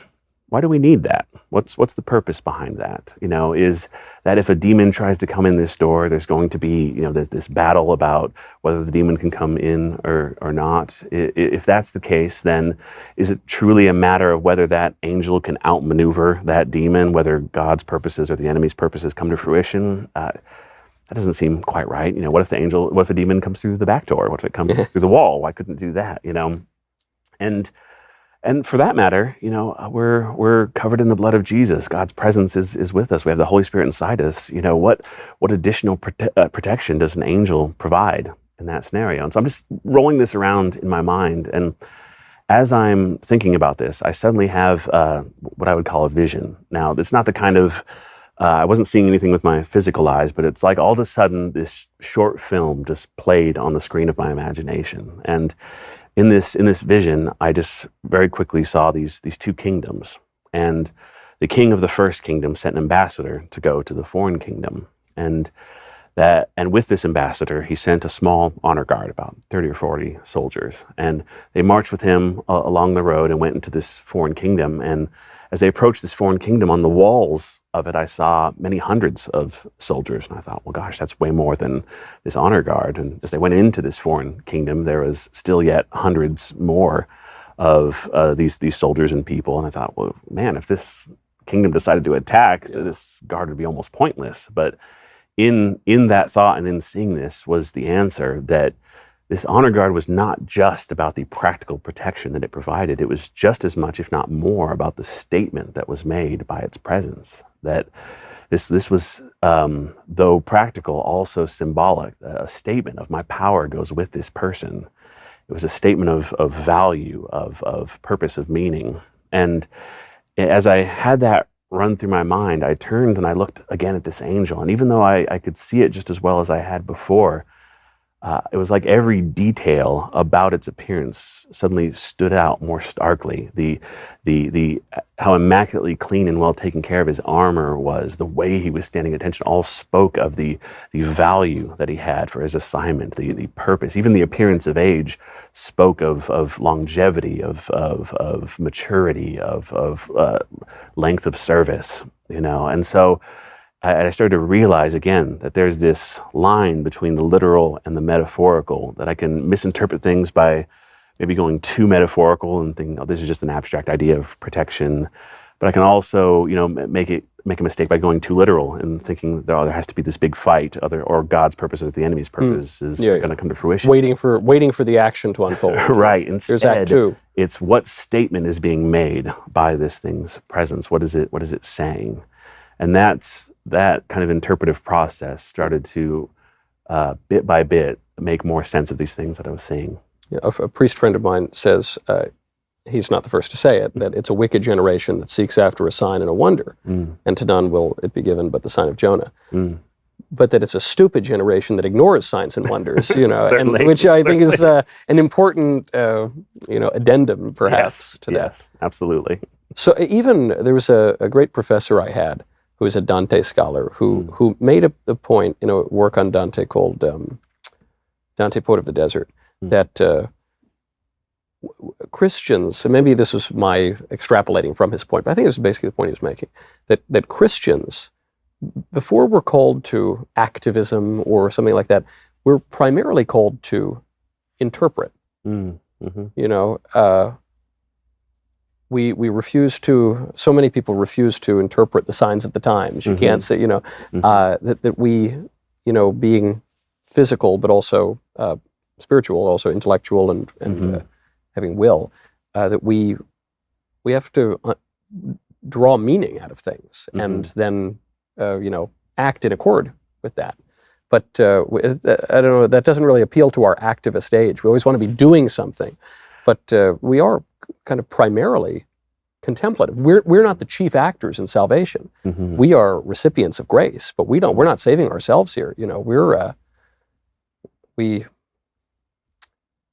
do we need that? What's the purpose behind that? Is that if a demon tries to come in this door, there's going to be, this battle about whether the demon can come in or not? If that's the case, then is it truly a matter of whether that angel can outmaneuver that demon, whether God's purposes or the enemy's purposes come to fruition? That doesn't seem quite right. What if a demon comes through the back door? What if it comes through the wall? Why couldn't it do that? And for that matter, we're covered in the blood of Jesus. God's presence is with us. We have the Holy Spirit inside us. What additional protection does an angel provide in that scenario? And so I'm just rolling this around in my mind. And as I'm thinking about this, I suddenly have what I would call a vision. Now, it's not the kind of I wasn't seeing anything with my physical eyes, but it's like all of a sudden this short film just played on the screen of my imagination. And in this vision, I just very quickly saw these two kingdoms. And the king of the first kingdom sent an ambassador to go to the foreign kingdom. And with this ambassador, he sent a small honor guard, about 30 or 40 soldiers. And they marched with him along the road and went into this foreign kingdom. And as they approached this foreign kingdom, on the walls of it, I saw many hundreds of soldiers. And I thought, well, gosh, that's way more than this honor guard. And as they went into this foreign kingdom, there was still yet hundreds more of these soldiers and people. And I thought, well, man, if this kingdom decided to attack, this guard would be almost pointless. But in that thought and in seeing this was the answer that this honor guard was not just about the practical protection that it provided. It was just as much, if not more, about the statement that was made by its presence. That this was, though practical, also symbolic. A statement of my power goes with this person. It was a statement of value, of purpose, of meaning. And as I had that run through my mind, I turned and I looked again at this angel. And even though I could see it just as well as I had before, it was like every detail about its appearance suddenly stood out more starkly. How immaculately clean and well taken care of his armor was, the way he was standing at attention, all spoke of the value that he had for his assignment, the purpose. Even the appearance of age spoke of longevity, of maturity, of length of service. And so I started to realize again that there's this line between the literal and the metaphorical, that I can misinterpret things by maybe going too metaphorical and thinking, oh, this is just an abstract idea of protection. But I can also, make a mistake by going too literal and thinking, oh, there has to be this big fight, or God's purpose or the enemy's purpose is going to come to fruition. Waiting for the action to unfold. Right. Instead, there's Act 2. It's what statement is being made by this thing's presence. What is it saying? And that kind of interpretive process started to, bit by bit, make more sense of these things that I was seeing. Yeah, a priest friend of mine says, he's not the first to say it, that it's a wicked generation that seeks after a sign and a wonder, and to none will it be given but the sign of Jonah. But that it's a stupid generation that ignores signs and wonders, and which I think is an important, addendum perhaps to that. Yes, absolutely. So even there was a great professor I had who is a Dante scholar, who made a point in a work on Dante called Dante, Poet of the Desert, that Christians, so maybe this was my extrapolating from his point, but I think this is basically the point he was making, that Christians, before we're called to activism or something like that, we're primarily called to interpret. We refuse to, so many people refuse to interpret the signs of the times. You can't say, that we being physical, but also spiritual, also intellectual, and having will, that we have to draw meaning out of things, and then act in accord with that. But I don't know, that doesn't really appeal to our activist age. We always want to be doing something, but we are kind of primarily contemplative. We're not the chief actors in salvation. We are recipients of grace, but we're not saving ourselves here.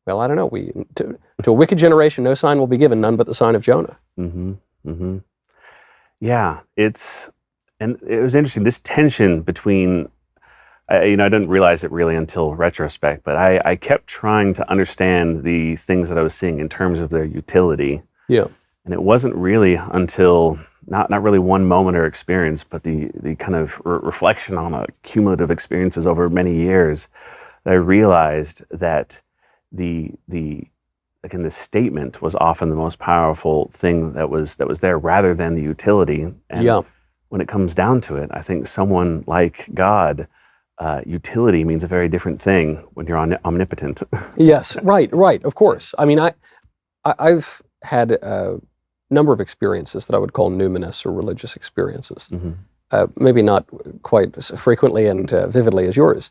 Well, I don't know. To a wicked generation, no sign will be given, none but the sign of Jonah. Yeah, and it was interesting, this tension between, I didn't realize it really until retrospect, but I kept trying to understand the things that I was seeing in terms of their utility. Yeah. And it wasn't really until, not really one moment or experience, but the kind of reflection on cumulative experiences over many years, that I realized that the statement was often the most powerful thing that was there, rather than the utility. And when it comes down to it, I think someone like God, utility means a very different thing when you're omnipotent. Yes, right, of course. I mean, I've had a number of experiences that I would call numinous or religious experiences. Maybe not quite as frequently and vividly as yours,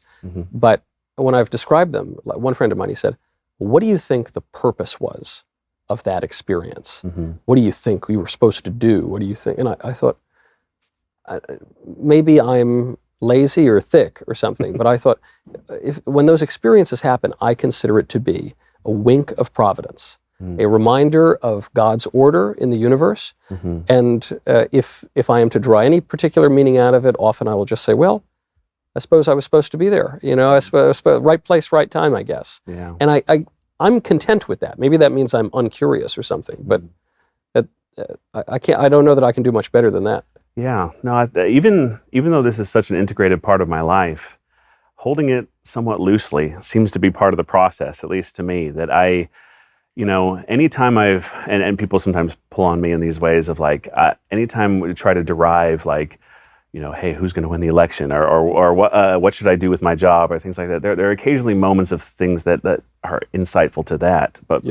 but when I've described them, like one friend of mine, he said, "What do you think the purpose was of that experience? What do you think we were supposed to do? What do you think?" And I thought, maybe I'm lazy or thick or something, but I thought, when those experiences happen, I consider it to be a wink of providence, a reminder of God's order in the universe. And if I am to draw any particular meaning out of it, often I will just say, well, I suppose I was supposed to be there. I suppose right place, right time, I guess. Yeah. And I'm content with that. Maybe that means I'm uncurious or something, but I don't know that I can do much better than that. Yeah, no, even though this is such an integrated part of my life, holding it somewhat loosely seems to be part of the process, at least to me, that anytime and people sometimes pull on me in these ways of like, anytime we try to derive like, hey, who's going to win the election, or what should I do with my job, or things like that. There are occasionally moments of things that are insightful to that. But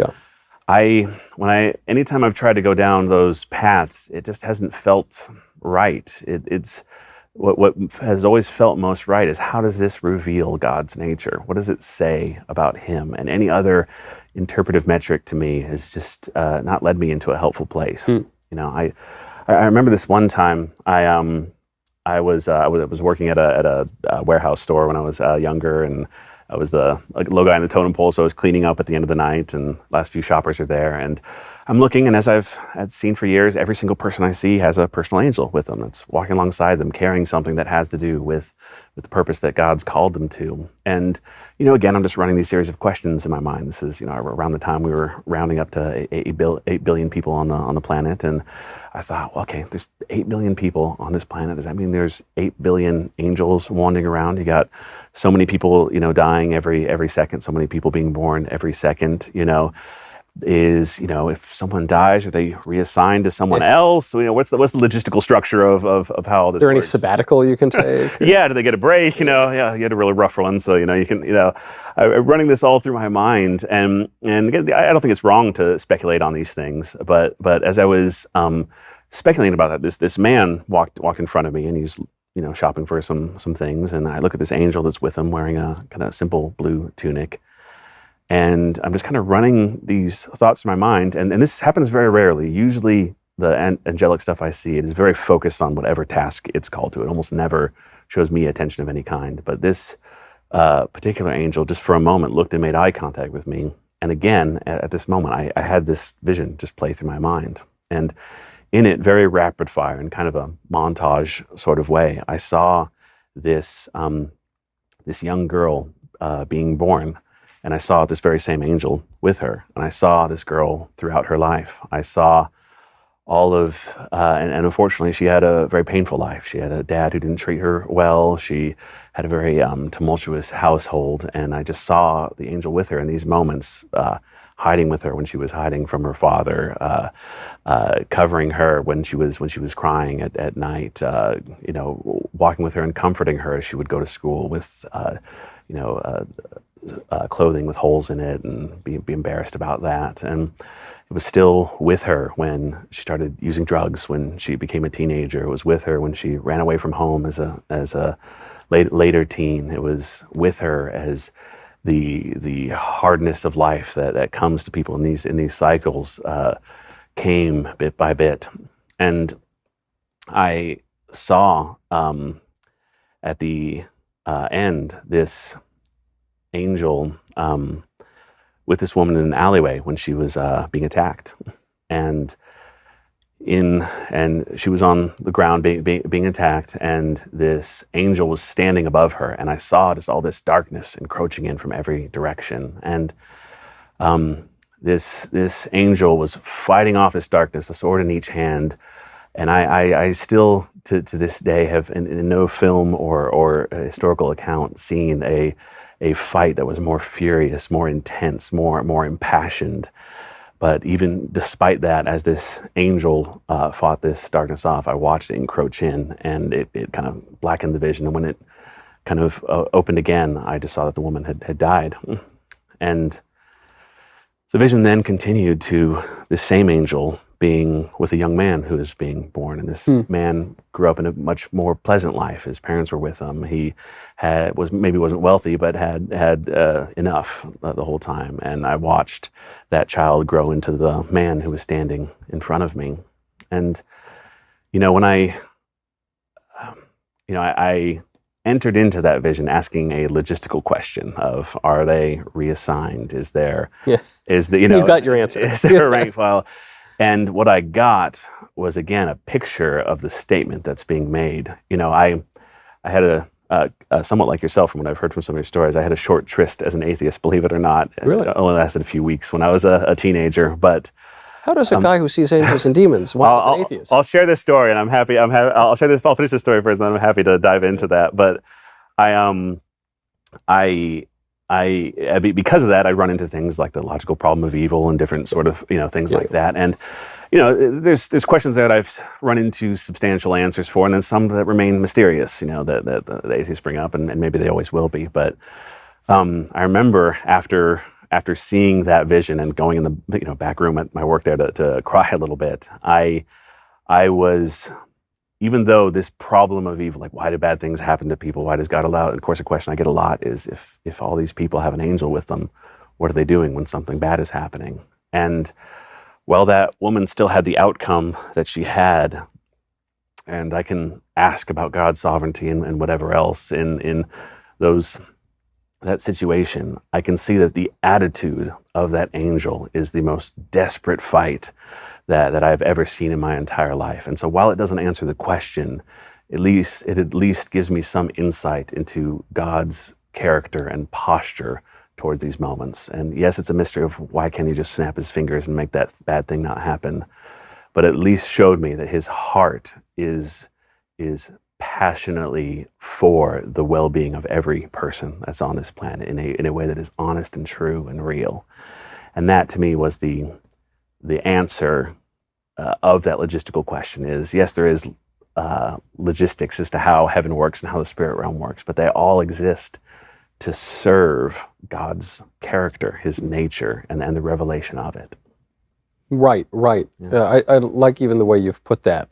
anytime I've tried to go down those paths, it just hasn't felt right. It's what has always felt most right is, how does this reveal God's nature? What does it say about Him? And any other interpretive metric to me has just not led me into a helpful place. I remember this one time I was working at a warehouse store when I was younger, and I was the low guy on the totem pole, so I was cleaning up at the end of the night, and last few shoppers are there, and I'm looking, and as I've seen for years, every single person I see has a personal angel with them that's walking alongside them, carrying something that has to do with the purpose that God's called them to. And again, I'm just running these series of questions in my mind. This is around the time we were rounding up to 8 billion people on the planet, and I thought, well, okay, there's 8 billion people on this planet. Does that mean there's 8 billion angels wandering around? You got so many people, dying every second, so many people being born every second, if someone dies, are they reassigned to someone else? What's the logistical structure of how all this works? Is there any sabbatical you can take? Yeah, do they get a break? You had a really rough one, so you can, running this all through my mind, and again, I don't think it's wrong to speculate on these things, but as I was speculating about that, this man walked in front of me, and he's shopping for some things, and I look at this angel that's with him wearing a kind of simple blue tunic. And I'm just kind of running these thoughts in my mind, and this happens very rarely. Usually the angelic stuff I see, it is very focused on whatever task it's called to. It almost never shows me attention of any kind. But this particular angel, just for a moment, looked and made eye contact with me. And again, at this moment, I had this vision just play through my mind. And in it, very rapid fire, in kind of a montage sort of way, I saw this young girl being born. And I saw this very same angel with her. And I saw this girl throughout her life. I saw all of, and unfortunately, she had a very painful life. She had a dad who didn't treat her well. She had a very tumultuous household. And I just saw the angel with her in these moments. hiding with her when she was hiding from her father, covering her when she was crying at night, walking with her and comforting her as she would go to school with, clothing with holes in it, and be embarrassed about that. And it was still with her when she started using drugs, when she became a teenager. It was with her when she ran away from home as a later teen. It was with her as the hardness of life that comes to people in these cycles came bit by bit. And I saw at the end this angel with this woman in an alleyway when she was being attacked, and she was on the ground being attacked, and this angel was standing above her, and I saw just all this darkness encroaching in from every direction, and this angel was fighting off this darkness, a sword in each hand. And I still to this day have in no film or a historical account seen a fight that was more furious, more intense, more impassioned. But even despite that, as this angel fought this darkness off, I watched it encroach in, and it kind of blackened the vision. And when it kind of opened again, I just saw that the woman had died. And the vision then continued to this same angel being with a young man who was being born. And this man grew up in a much more pleasant life. His parents were with him. He maybe wasn't wealthy, but had enough the whole time. And I watched that child grow into the man who was standing in front of me. And, when I entered into that vision asking a logistical question of, are they reassigned? Is there, You've got your answer. Is there a rank file? And what I got was, again, a picture of the statement that's being made. I had a somewhat like yourself, from what I've heard from some of your stories, I had a short tryst as an atheist, believe it or not. Really? It only lasted a few weeks when I was a teenager, but how does a guy who sees angels and demons wind up an atheist? I'll share this story, and I'll finish the story first, and I'm happy to dive into that. But because of that, I run into things like the logical problem of evil and different sort of things like that. And there's questions that I've run into substantial answers for, and then some that remain mysterious. That the atheists bring up, and maybe they always will be. But I remember after seeing that vision and going in the back room at my work there to cry a little bit, I was. Even though this problem of evil, like why do bad things happen to people? Why does God allow it? And of course, a question I get a lot is if all these people have an angel with them, what are they doing when something bad is happening? And well, that woman still had the outcome that she had. And I can ask about God's sovereignty and whatever else in that situation. I can see that the attitude of that angel is the most desperate fight that I've ever seen in my entire life. And so while it doesn't answer the question, it at least gives me some insight into God's character and posture towards these moments. And yes, it's a mystery of why can't he just snap his fingers and make that bad thing not happen? But at least showed me that his heart is passionately for the well-being of every person that's on this planet in a way that is honest and true and real. And that to me was the answer of that logistical question is, yes, there is logistics as to how heaven works and how the spirit realm works, but they all exist to serve God's character, his nature, and the revelation of it. Right. Yeah. I like even the way you've put that,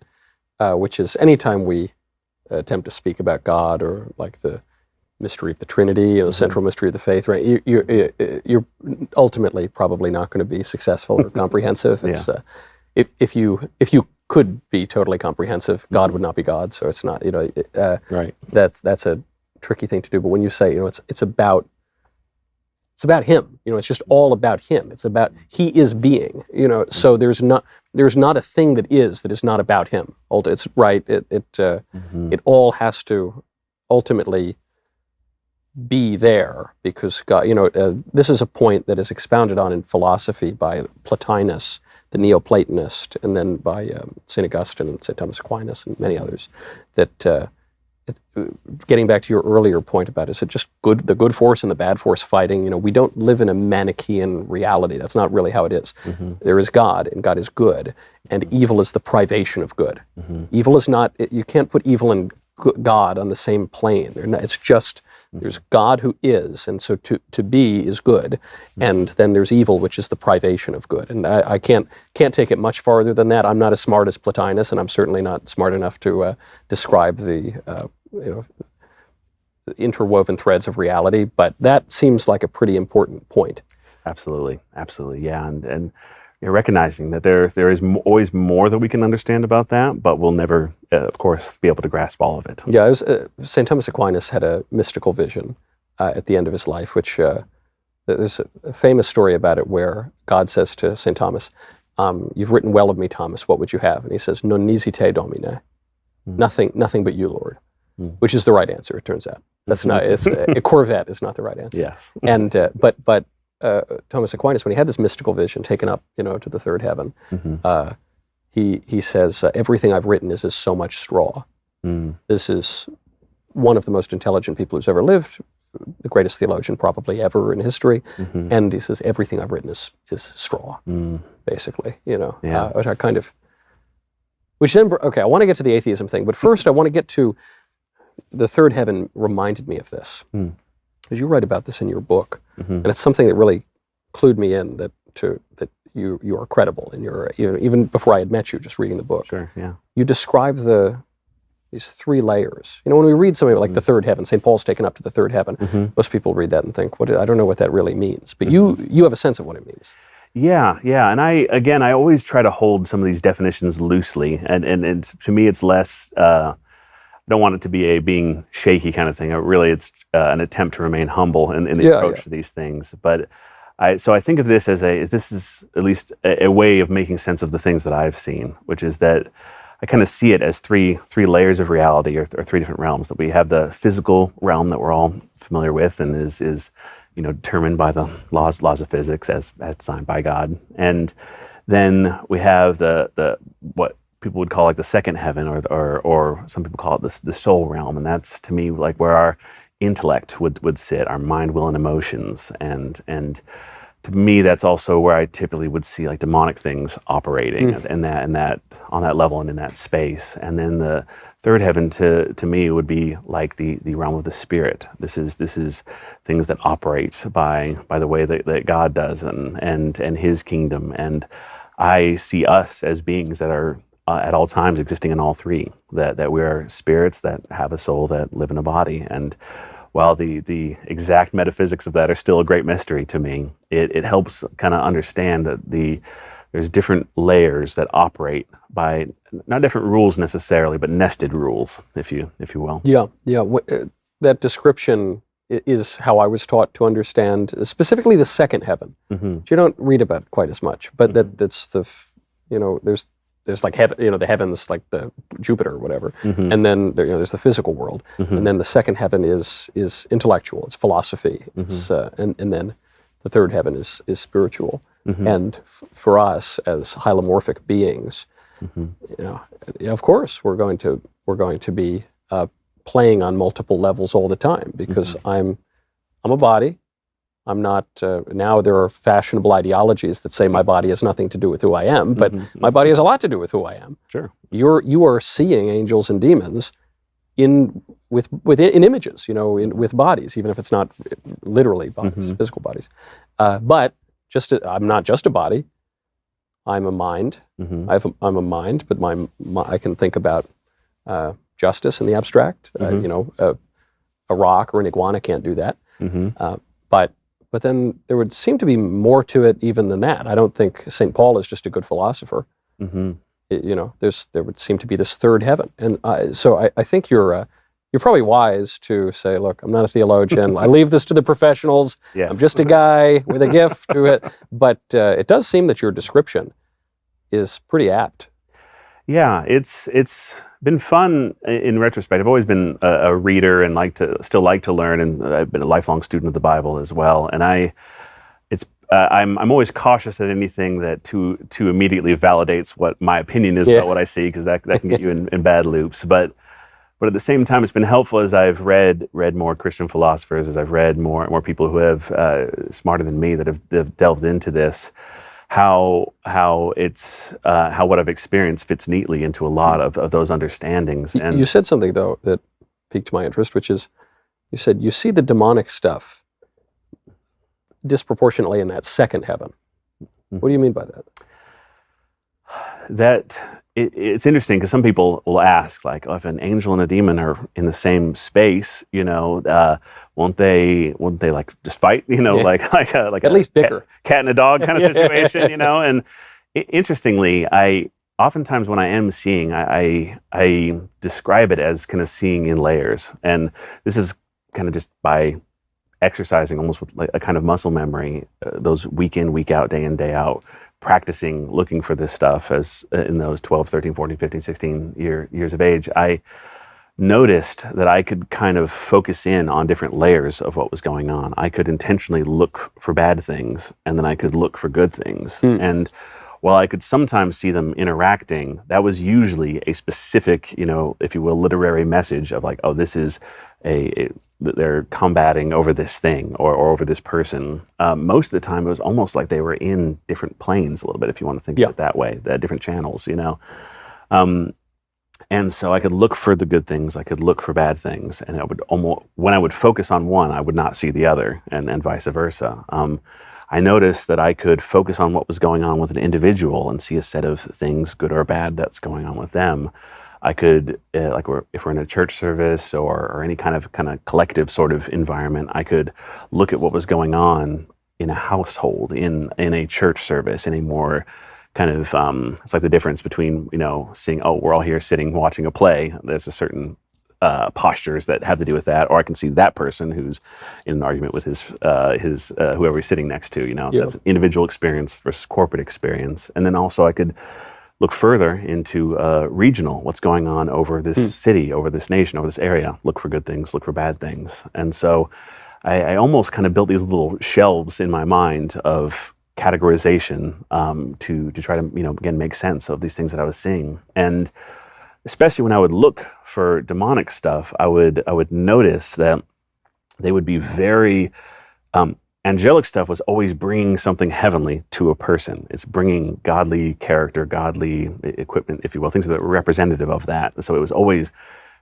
which is anytime we attempt to speak about God or like the mystery of the Trinity, the central mystery of the faith, right? You're ultimately probably not going to be successful or comprehensive. It's if you could be totally comprehensive, God would not be God. So it's not, right. That's a tricky thing to do. But when you say, it's about him. It's just all about him. It's about he is being. So there's not a thing that is not about him. It's right. It all has to ultimately be there because God. This is a point that is expounded on in philosophy by Plotinus, the Neoplatonist, and then by St. Augustine and St. Thomas Aquinas and many others. That getting back to your earlier point about, is it just the good force and the bad force fighting? We don't live in a Manichaean reality. That's not really how it is. There is God, and God is good, and evil is the privation of good. Evil is not, you can't put evil and God on the same plane. It's just, there's God who is, and so to be is good, and then there's evil, which is the privation of good. And I can't take it much farther than that. I'm not as smart as Plotinus, and I'm certainly not smart enough to describe the interwoven threads of reality, but that seems like a pretty important point. Absolutely, yeah, and recognizing that there is always more that we can understand about that, but we'll never, of course, be able to grasp all of it. Yeah, St. Thomas Aquinas had a mystical vision at the end of his life, which there's a famous story about it where God says to St. Thomas, "You've written well of me, Thomas. What would you have?" And he says, "Non nisi te, Domine." Nothing but you, Lord. Which is the right answer, it turns out. That's not. It's a Corvette is not the right answer. Yes. And but Thomas Aquinas, when he had this mystical vision taken up, to the third heaven, he says, "Everything I've written is as so much straw." This is one of the most intelligent people who's ever lived, the greatest theologian probably ever in history, and he says, "Everything I've written is straw," basically. Which I kind of. Which then, okay, I want to get to the atheism thing, but first I want to get to the third heaven. Reminded me of this, because you write about this in your book, and it's something that really clued me in that you are credible, and even before I had met you, just reading the book. Sure, yeah. You describe these three layers. When we read something like the third heaven, St. Paul's taken up to the third heaven, most people read that and think, I don't know what that really means, but you have a sense of what it means. Yeah, and I always try to hold some of these definitions loosely, and to me it's less, I don't want it to be a being shaky kind of thing. It's an attempt to remain humble in the approach to these things. But I think of this as this is at least a way of making sense of the things that I've seen, which is that I kind of see it as three layers of reality, or three different realms. That we have the physical realm that we're all familiar with, and is determined by the laws of physics as designed by God. And then we have the what people would call like the second heaven, or some people call it the soul realm, and that's to me like where our intellect would sit, our mind, will, and emotions, and to me that's also where I typically would see like demonic things operating in that on that level and in that space. And then the third heaven to me would be like the realm of the spirit. This is things that operate by the way that God does and his kingdom. And I see us as beings that are at all times existing in all three, that we are spirits that have a soul that live in a body. And while the exact metaphysics of that are still a great mystery to me, it helps kind of understand that there's different layers that operate by not different rules necessarily, but nested rules, if you will. Yeah. That description is how I was taught to understand specifically the second heaven. Which you don't read about quite as much, but that's there's like heaven, the heavens like the Jupiter or whatever, and then there's the physical world, and then the second heaven is intellectual, it's philosophy, it's and then the third heaven is spiritual. And for us as hylomorphic beings, of course we're going to be playing on multiple levels all the time, because I'm a body. I'm not, now there are fashionable ideologies that say my body has nothing to do with who I am, but my body has a lot to do with who I am. Sure. You are seeing angels and demons in images, with bodies, even if it's not literally bodies, physical bodies. But I'm not just a body. I'm a mind. I'm a mind, but I can think about justice in the abstract. A rock or an iguana can't do that. But then there would seem to be more to it even than that. I don't think St. Paul is just a good philosopher. There would seem to be this third heaven, and so I think you're probably wise to say, look, I'm not a theologian. I leave this to the professionals. Yeah. I'm just a guy with a gift to it. But it does seem that your description is pretty apt. Yeah, it's been fun in retrospect. I've always been a reader and still like to learn, and I've been a lifelong student of the Bible as well. And I'm always cautious at anything that too immediately validates what my opinion is about what I see, because that can get you in bad loops. But But at the same time, it's been helpful as I've read more Christian philosophers, as I've read more people who have smarter than me that have delved into this, how what I've experienced fits neatly into a lot of those understandings. And you said something though that piqued my interest, which is you said you see the demonic stuff disproportionately in that second heaven. What do you mean by that? That it's interesting because some people will ask, like, oh, if an angel and a demon are in the same space, won't they like just fight? Like At least bicker. Cat and a dog kind of situation, And interestingly, I oftentimes when I am seeing, I describe it as kind of seeing in layers, and this is kind of just by exercising almost with like a kind of muscle memory, those week in, week out, day in, day out, practicing looking for this stuff as in those 12, 13, 14, 15, 16 years of age, I noticed that I could kind of focus in on different layers of what was going on. I could intentionally look for bad things, and then I could look for good things. And while I could sometimes see them interacting, that was usually a specific, if you will, literary message of like, oh, this is they're combating over this thing or over this person. Most of the time, it was almost like they were in different planes a little bit, if you want to think of it that way, different channels, And so I could look for the good things, I could look for bad things, and I would when I would focus on one, I would not see the other, and vice versa. I noticed that I could focus on what was going on with an individual and see a set of things, good or bad, that's going on with them. I could, if we're in a church service or any kind of collective sort of environment, I could look at what was going on in a household, in a church service, in a more kind of, it's like the difference between, seeing, oh, we're all here sitting, watching a play. There's a certain postures that have to do with that, or I can see that person who's in an argument with his whoever he's sitting next to, That's an individual experience versus corporate experience. And then also I could look further into regional, what's going on over this city, over this nation, over this area, look for good things, look for bad things. And so I almost kind of built these little shelves in my mind of categorization to try to, again, make sense of these things that I was seeing. And especially when I would look for demonic stuff, I would notice that they would be very, angelic stuff was always bringing something heavenly to a person. It's bringing godly character, godly equipment, if you will, things that are representative of that. So it was always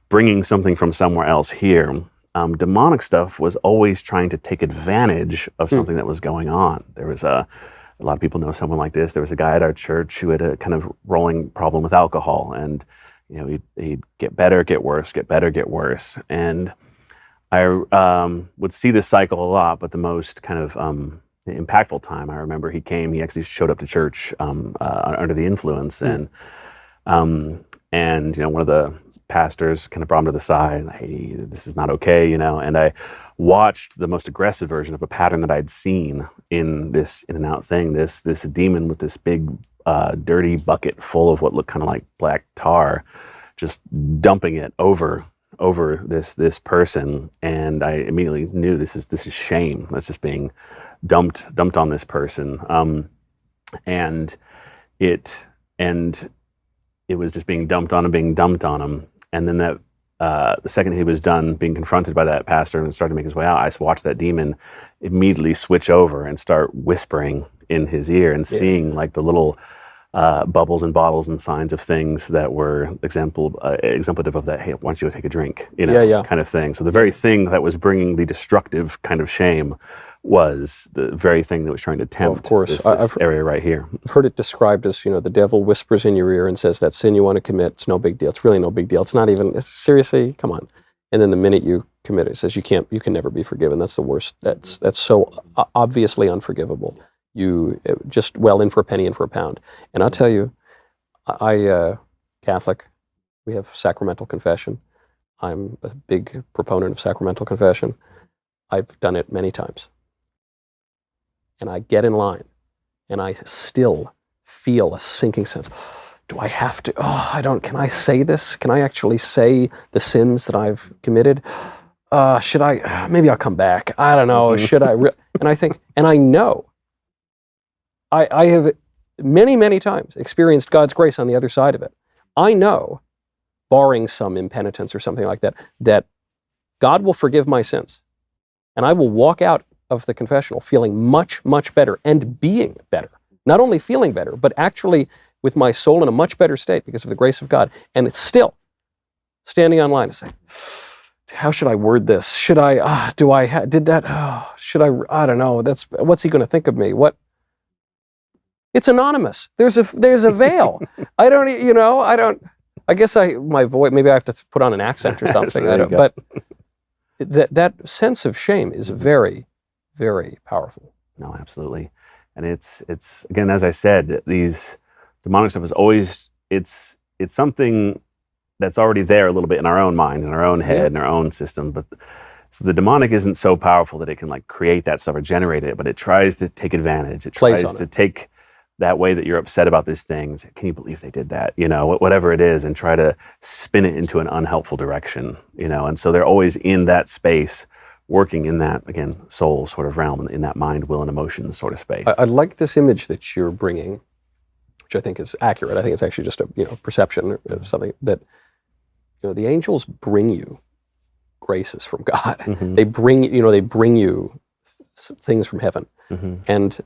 bringing something from somewhere else here. Demonic stuff was always trying to take advantage of something that was going on. There was a lot of people know someone like this. There was a guy at our church who had a kind of rolling problem with alcohol, and he'd get better, get worse, get better, get worse. And I would see this cycle a lot, but the most kind of impactful time, I remember he actually showed up to church under the influence, and one of the pastors kind of brought him to the side, hey, this is not okay, and I watched the most aggressive version of a pattern that I'd seen in this in and out thing, this demon with this big dirty bucket full of what looked kind of like black tar, just dumping it over this person, and I immediately knew this is shame that's just being dumped on this person, and it was just being dumped on him, and then that the second he was done being confronted by that pastor and started to make his way out, I just watched that demon immediately switch over and start whispering in his ear and seeing like the little bubbles and bottles and signs of things that were exemplative of that, hey, why don't you go take a drink, kind of thing. So the very thing that was bringing the destructive kind of shame was the very thing that was trying to tempt this area right here. I've heard it described as, the devil whispers in your ear and says, that sin you want to commit, it's no big deal. It's really no big deal. It's not even, seriously, come on. And then the minute you commit it, says you can never be forgiven. That's the worst. That's so obviously unforgivable. You just in for a penny, in for a pound. And I'll tell you, I Catholic, we have sacramental confession. I'm a big proponent of sacramental confession. I've done it many times. And I get in line, and I still feel a sinking sense. Do I have to? Can I say this? Can I actually say the sins that I've committed? Should I? Maybe I'll come back. I don't know. Should I? And I think, and I know, I have many, many times experienced God's grace on the other side of it. I know barring some impenitence or something like that, that God will forgive my sins. And I will walk out of the confessional feeling much, much better and being better. Not only feeling better, but actually with my soul in a much better state because of the grace of God. And it's still standing online to say, how should I word this? Should I, did that, should I don't know, what's he going to think of me? It's anonymous. There's a veil. I guess my voice, maybe I have to put on an accent or something. But that sense of shame is very, very powerful. No, absolutely. And it's again, as I said, these demonic stuff is always, it's something that's already there a little bit in our own mind, in our own head, in our own system. But so the demonic isn't so powerful that it can like create that stuff or generate it, but it tries to take advantage. It tries to take that way that you're upset about this thing and say, can you believe they did that? Whatever it is, and try to spin it into an unhelpful direction, and so they're always in that space, working in that, again, soul sort of realm, in that mind, will, and emotions sort of space. I like this image that you're bringing, which I think is accurate. I think it's actually just a perception of something that, the angels bring you graces from God. Mm-hmm. They bring you things from heaven. Mm-hmm. And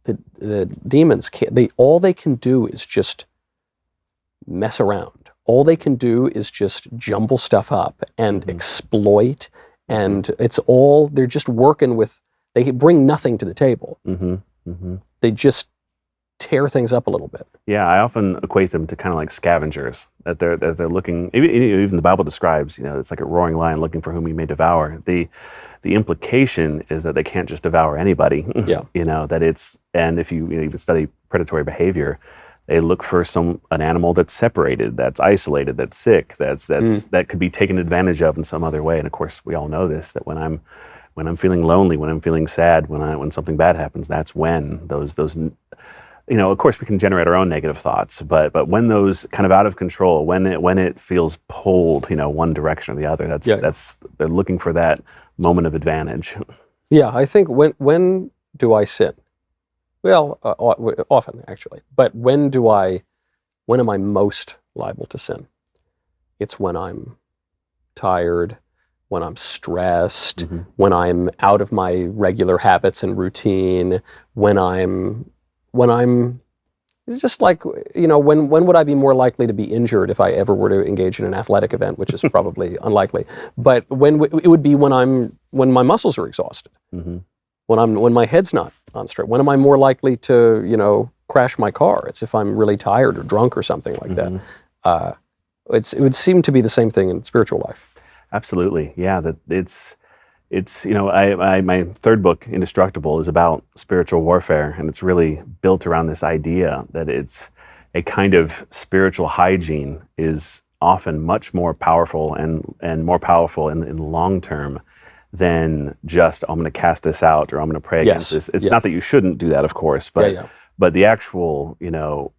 the demons all they can do is just mess around. All they can do is just jumble stuff up and exploit, and they're just working with, they bring nothing to the table. Mm-hmm. Mm-hmm. They just tear things up a little bit. Yeah, I often equate them to kind of like scavengers, that they're looking, even the Bible describes, it's like a roaring lion looking for whom he may devour. The implication is that they can't just devour anybody. Yeah. And if you even study predatory behavior, they look for an animal that's separated, that's isolated, that's sick, that could be taken advantage of in some other way. And of course, we all know this, that when I'm feeling lonely, when I'm feeling sad, when something bad happens, that's when those of course we can generate our own negative thoughts, but when those kind of out of control, when it feels pulled, one direction or the other, they're looking for that moment of advantage. Yeah, I think when do I sin? Well, often actually. But when am I most liable to sin? It's when I'm tired, when I'm stressed, when I'm out of my regular habits and routine, when I'm just like, when would I be more likely to be injured if I ever were to engage in an athletic event, which is probably unlikely. But it would be when my muscles are exhausted, when my head's not on straight. When am I more likely to, crash my car? It's if I'm really tired or drunk or something like that. It would seem to be the same thing in spiritual life. Absolutely, yeah. That it's my third book, Indestructible, is about spiritual warfare, and it's really built around this idea that it's a kind of spiritual hygiene is often much more powerful and more powerful in the long term than just, I'm going to cast this out or I'm going to pray against this. It's not that you shouldn't do that, of course, but the actual,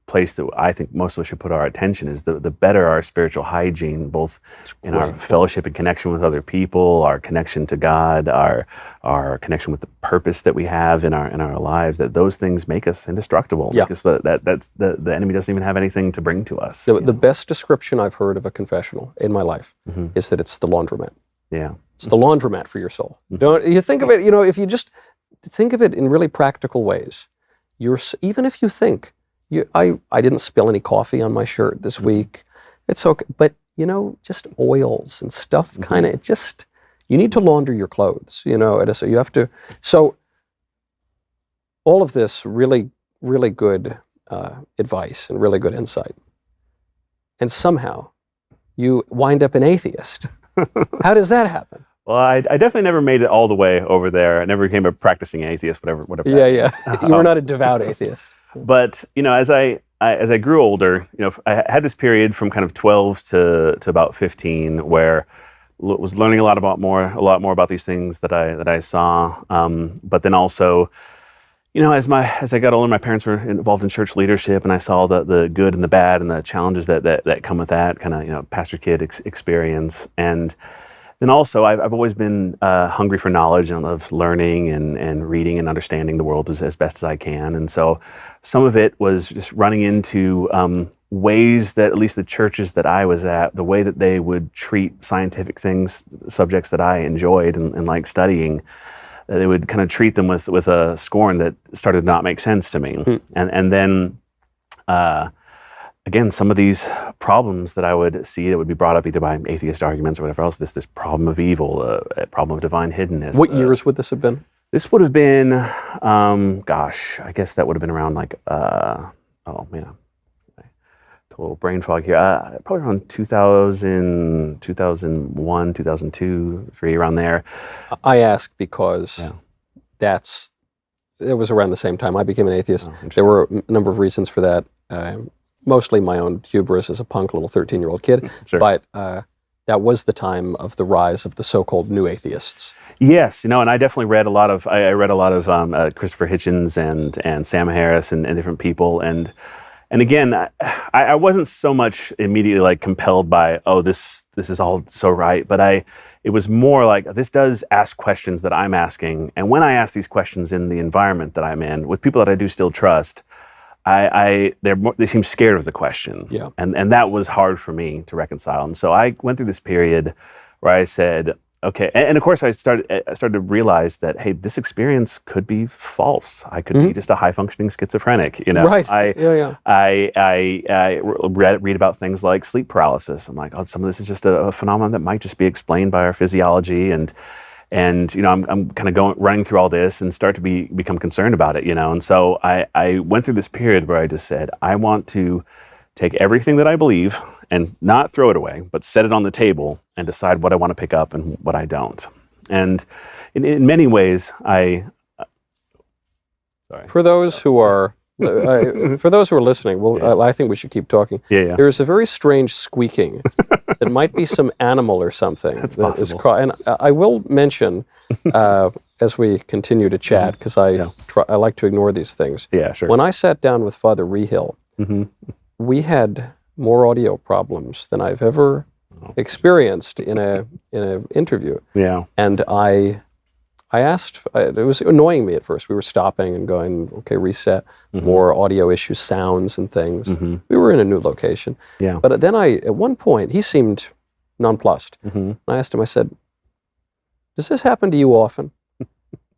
place that I think most of us should put our attention is the better our spiritual hygiene, both in our fellowship and connection with other people, our connection to God, our connection with the purpose that we have in our lives, that those things make us indestructible. Yeah. Because the enemy doesn't even have anything to bring to us. The best description I've heard of a confessional in my life is that it's the laundromat. Yeah. It's the laundromat for your soul. Don't you think of it, if you just think of it in really practical ways, even if you think, I didn't spill any coffee on my shirt this week, it's okay. But, just oils and stuff you need to launder your clothes, so you have to. So all of this really, really good advice and really good insight. And somehow you wind up an atheist. How does that happen? Well, I definitely never made it all the way over there. I never became a practicing atheist, whatever. Yeah. You were not a devout atheist. But as I grew older, I had this period from kind of 12 to about 15 where was learning a lot more about these things that I saw. But then also, as I got older, my parents were involved in church leadership, and I saw the good and the bad and the challenges that come with that kind of pastor kid experience. And then also, I've always been hungry for knowledge and love learning and reading and understanding the world as best as I can. And so some of it was just running into ways that at least the churches that I was at, the way that they would treat scientific things, subjects that I enjoyed and liked studying, that they would kind of treat them with a scorn that started to not make sense to me. And then again, some of these problems that I would see that would be brought up either by atheist arguments or whatever else, this problem of evil, a problem of divine hiddenness. What years would this have been? This would have been, gosh, I guess that would have been around like, oh man, total brain fog here. Probably around 2000, 2001, 2002, 3, around there. I ask because it was around the same time I became an atheist. There were a number of reasons for that. Mostly my own hubris as a punk little 13-year-old kid. Sure. But that was the time of the rise of the so-called new atheists. Yes, and I definitely read a lot of. I read a lot of Christopher Hitchens and Sam Harris and different people, and again, I wasn't so much immediately like compelled by, oh, this is all so right, but it was more like, this does ask questions that I'm asking, and when I ask these questions in the environment that I'm in with people that I do still trust, they seem scared of the question, and that was hard for me to reconcile, and so I went through this period where I said, okay, and of course I started to realize that, hey, this experience could be false. I could be just a high-functioning schizophrenic, Right. I read about things like sleep paralysis. I'm like, oh, some of this is just a phenomenon that might just be explained by our physiology, and I'm kind of running through all this and start to become concerned about it, and so I went through this period where I just said, I want to take everything that I believe and not throw it away, but set it on the table and decide what I want to pick up and what I don't. And in many ways, sorry. For those who are listening, I think we should keep talking. Yeah. There is a very strange squeaking that might be some animal or something. That's possible. And I will mention as we continue to chat, because I like to ignore these things. Yeah, sure. When I sat down with Father Rehill, we had more audio problems than I've ever experienced in an interview. Yeah. And I asked, it was annoying me at first. We were stopping and going, okay, reset, more audio issues, sounds and things. We were in a new location. Yeah. But then at one point, he seemed nonplussed. And I asked him, I said, does this happen to you often?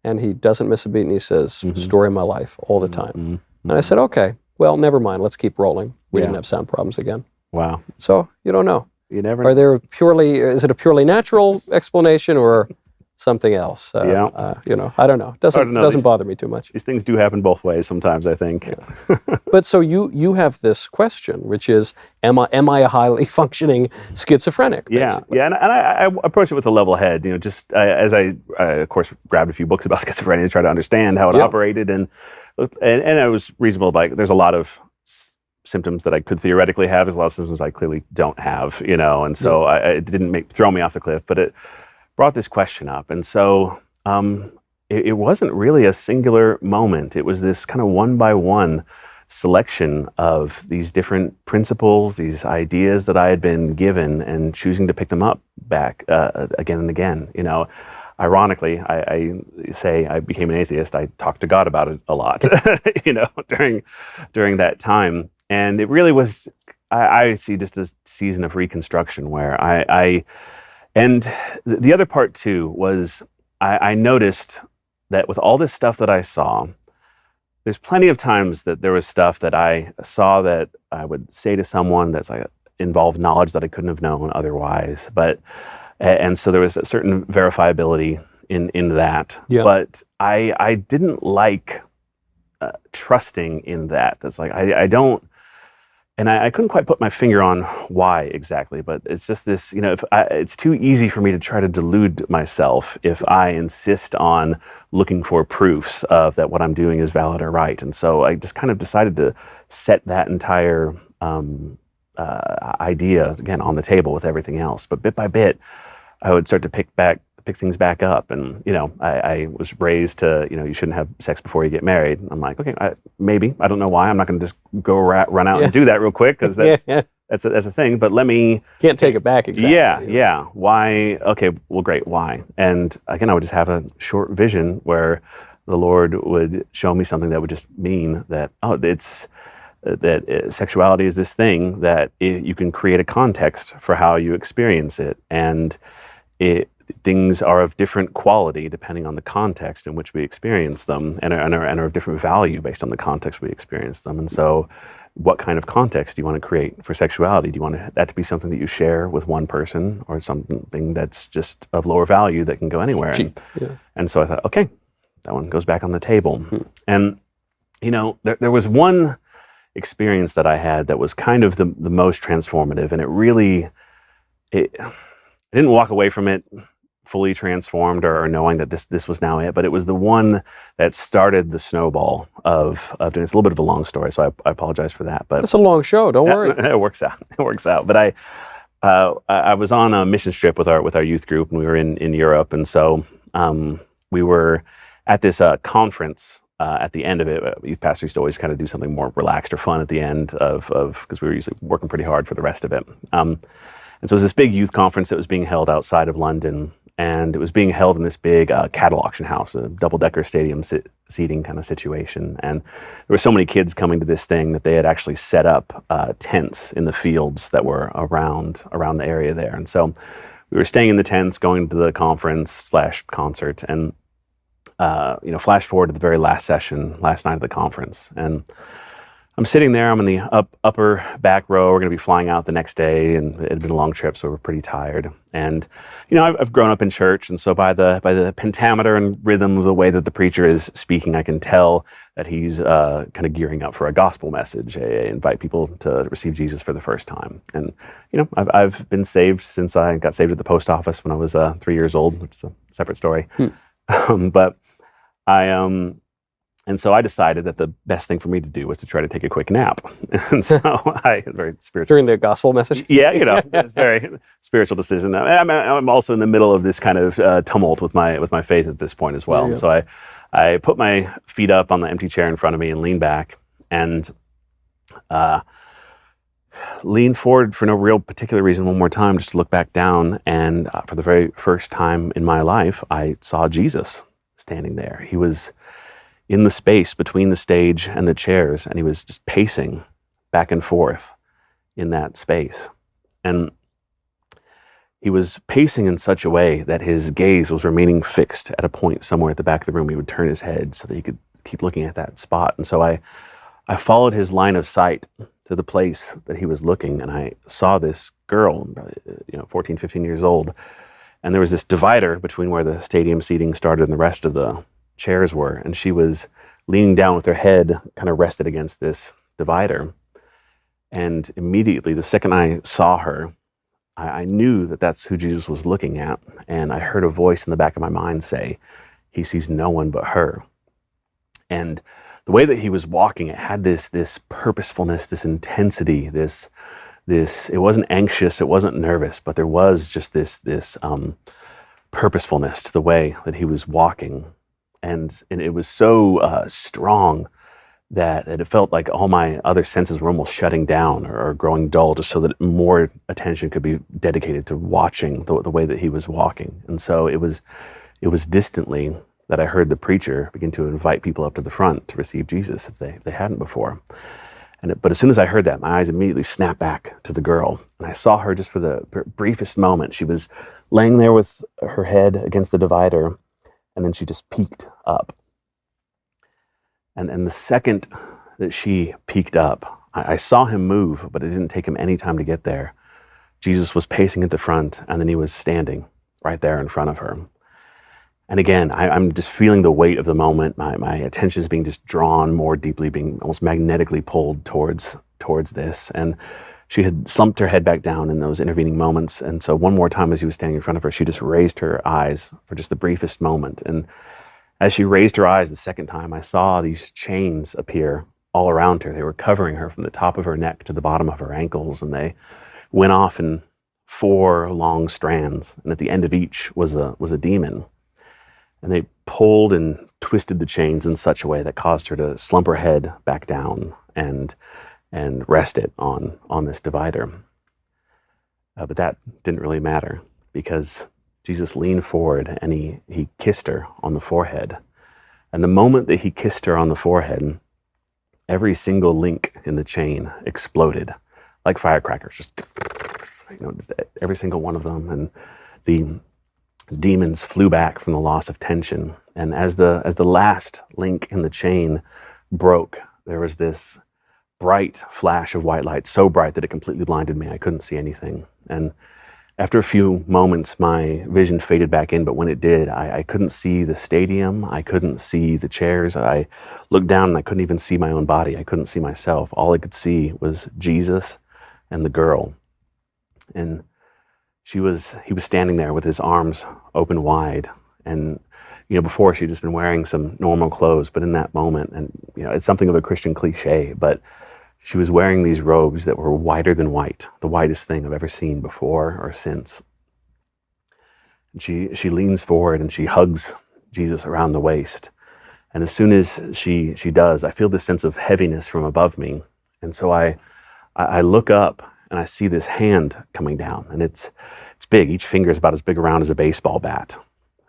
And he doesn't miss a beat, and he says, story of my life all the time. And I said, okay, well, never mind, let's keep rolling. We didn't have sound problems again. Wow. So you don't know. You never know. Is it a purely natural explanation or something else? I don't know. Doesn't bother me too much. These things do happen both ways sometimes, I think. Yeah. But so you have this question, which is, am I a highly functioning schizophrenic? Basically? Yeah, and I approach it with a level head. Just as I of course grabbed a few books about schizophrenia to try to understand how it operated, and I was reasonable. Like, there's a lot of symptoms that I could theoretically have. There's a lot of symptoms I clearly don't have. And so it didn't throw me off the cliff, but it brought this question up. And so it wasn't really a singular moment. It was this kind of one by one selection of these different principles, these ideas that I had been given, and choosing to pick them up back again and again. Ironically, I say I became an atheist. I talked to God about it a lot, during that time. And it really was, I see just a season of Reconstruction where and the other part too was I noticed that with all this stuff that I saw, there's plenty of times that there was stuff that I saw that I would say to someone that's like involved knowledge that I couldn't have known otherwise. And so there was a certain verifiability in that. Yeah. But I didn't like trusting in that. That's like, I don't, and I couldn't quite put my finger on why exactly, but it's just this, it's too easy for me to try to delude myself if I insist on looking for proofs of that what I'm doing is valid or right. And so I just kind of decided to set that entire idea, again, on the table with everything else. But bit by bit, I would start to pick things back up. And, I was raised to, you shouldn't have sex before you get married. I'm like, okay, maybe. I don't know why. I'm not going to just go run out and do that real quick, because that's a thing. But let me... Can't take it back exactly. Yeah. Why? Okay, well, great. Why? And again, I would just have a short vision where the Lord would show me something that would just mean that, sexuality is this thing that you can create a context for how you experience it, and things are of different quality depending on the context in which we experience them, and are of different value based on the context we experience them. And so, what kind of context do you want to create for sexuality? Do you want that to be something that you share with one person, or something that's just of lower value that can go anywhere? And so I thought, okay, that one goes back on the table. And there was one experience that I had that was kind of the most transformative, and I didn't walk away from it fully transformed or knowing that this was now it, but it was the one that started the snowball of doing. It's a little bit of a long story, so I apologize for that. But it's a long show. Don't worry. It works out. It works out. But I was on a mission trip with our youth group, and we were in Europe, and so we were at this conference. At the end of it, youth pastors used to always kind of do something more relaxed or fun at the end of because we were usually working pretty hard for the rest of it. And so it was this big youth conference that was being held outside of London, and it was being held in this big cattle auction house, a double-decker stadium seating kind of situation. And there were so many kids coming to this thing that they had actually set up tents in the fields that were around the area there. And so we were staying in the tents, going to the conference/concert, and flash forward to the very last session, last night of the conference. And I'm sitting there, I'm in the upper back row. We're going to be flying out the next day, and it had been a long trip, so we're pretty tired. And, I've grown up in church, and so by the pentameter and rhythm of the way that the preacher is speaking, I can tell that he's kind of gearing up for a gospel message, invite people to receive Jesus for the first time. And, I've been saved since I got saved at the post office when I was 3 years old, which is a separate story. But and so I decided that the best thing for me to do was to try to take a quick nap. And so very spiritual. During the gospel message? Yeah, it's very spiritual decision. I'm also in the middle of this kind of tumult with my faith at this point as well. And so I put my feet up on the empty chair in front of me and leaned back and leaned forward for no real particular reason one more time, just to look back down. And for the very first time in my life, I saw Jesus standing there. He was in the space between the stage and the chairs, and he was just pacing back and forth in that space. And he was pacing in such a way that his gaze was remaining fixed at a point somewhere at the back of the room. He would turn his head so that he could keep looking at that spot. And so I followed his line of sight to the place that he was looking, and I saw this girl, 14, 15 years old, and there was this divider between where the stadium seating started and the rest of the chairs were, and she was leaning down with her head kind of rested against this divider. And immediately, the second I saw her, I knew that that's who Jesus was looking at, and I heard a voice in the back of my mind say, "He sees no one but her." And the way that he was walking, it had this purposefulness, this intensity, this it wasn't anxious, it wasn't nervous, but there was just this purposefulness to the way that he was walking. And it was so strong that it felt like all my other senses were almost shutting down or growing dull, just so that more attention could be dedicated to watching the way that he was walking. And so it was distantly that I heard the preacher begin to invite people up to the front to receive Jesus if they hadn't before. But as soon as I heard that, my eyes immediately snapped back to the girl, and I saw her just for the briefest moment. She was laying there with her head against the divider, and then she just peeked up. And the second that she peeked up, I saw him move, but it didn't take him any time to get there. Jesus was pacing at the front, and then he was standing right there in front of her. And again, I'm just feeling the weight of the moment. My attention is being just drawn more deeply, being almost magnetically pulled towards this. And she had slumped her head back down in those intervening moments. And so one more time as he was standing in front of her, she just raised her eyes for just the briefest moment. And as she raised her eyes the second time, I saw these chains appear all around her. They were covering her from the top of her neck to the bottom of her ankles, and they went off in 4 long strands. And at the end of each was a demon. And they pulled and twisted the chains in such a way that caused her to slump her head back down and rest it on this divider. But that didn't really matter, because Jesus leaned forward and he kissed her on the forehead. And the moment that he kissed her on the forehead, every single link in the chain exploded like firecrackers, just just every single one of them. And the demons flew back from the loss of tension. And as the last link in the chain broke, there was this bright flash of white light, so bright that it completely blinded me. I couldn't see anything. And after a few moments, my vision faded back in, but when it did, I couldn't see the stadium. I couldn't see the chairs. I looked down and I couldn't even see my own body. I couldn't see myself. All I could see was Jesus and the girl. And he was standing there with his arms open wide. And, before she'd just been wearing some normal clothes, but in that moment, and, it's something of a Christian cliche, but she was wearing these robes that were whiter than white, the whitest thing I've ever seen before or since. And she leans forward and she hugs Jesus around the waist. And as soon as she does, I feel this sense of heaviness from above me. And so I look up and I see this hand coming down, and it's big. Each finger is about as big around as a baseball bat.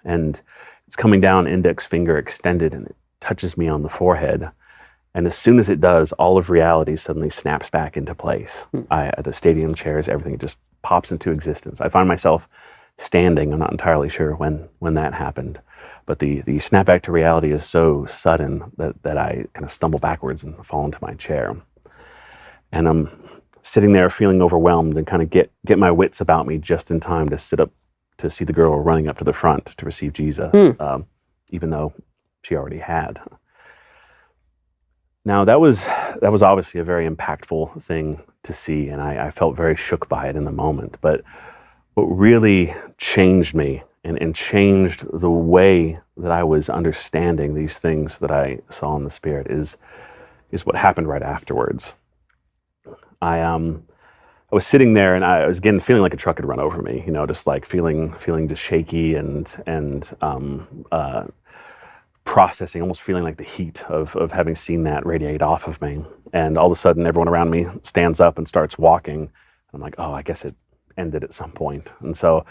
And it's coming down, index finger extended, and it touches me on the forehead. And as soon as it does, all of reality suddenly snaps back into place. The stadium chairs, everything just pops into existence. I find myself standing. I'm not entirely sure when that happened. But the snap back to reality is so sudden that I kind of stumble backwards and fall into my chair. And I'm sitting there feeling overwhelmed and kind of get my wits about me just in time to sit up to see the girl running up to the front to receive Jesus, even though she already had. Now, that was obviously a very impactful thing to see, and I felt very shook by it in the moment. But what really changed me and changed the way that I was understanding these things that I saw in the Spirit is what happened right afterwards. I was sitting there and I was again feeling like a truck had run over me, just like feeling just shaky and processing, almost feeling like the heat of having seen that radiate off of me. And all of a sudden, everyone around me stands up and starts walking. And I'm like, oh, I guess it ended at some point. And so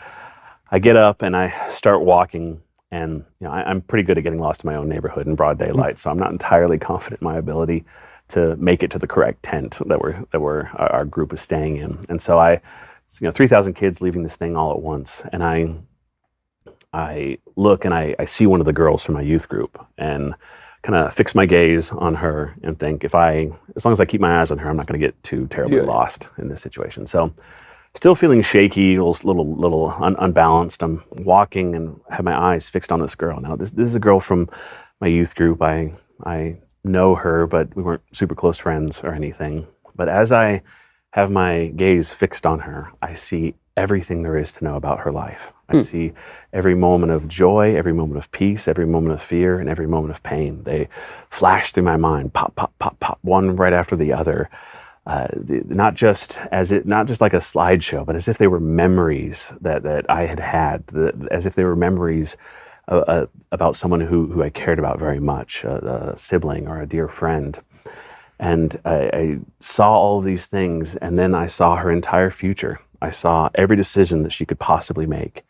I get up and I start walking. And I'm pretty good at getting lost in my own neighborhood in broad daylight. So I'm not entirely confident in my ability to make it to the correct tent that our group is staying in. And so 3,000 kids leaving this thing all at once. And I look and I see one of the girls from my youth group and kind of fix my gaze on her and think, as long as I keep my eyes on her, I'm not going to get too terribly lost in this situation. So still feeling shaky, a little unbalanced. I'm walking and have my eyes fixed on this girl. Now, this is a girl from my youth group. I know her, but we weren't super close friends or anything. But as I have my gaze fixed on her, I see everything there is to know about her life. I see every moment of joy, every moment of peace, every moment of fear, and every moment of pain. They flash through my mind, pop, pop, pop, pop, one right after the other. Not just like a slideshow, but as if they were memories that I had, as if they were memories about someone who I cared about very much, a sibling or a dear friend. And I saw all of these things, and then I saw her entire future. I saw every decision that she could possibly make.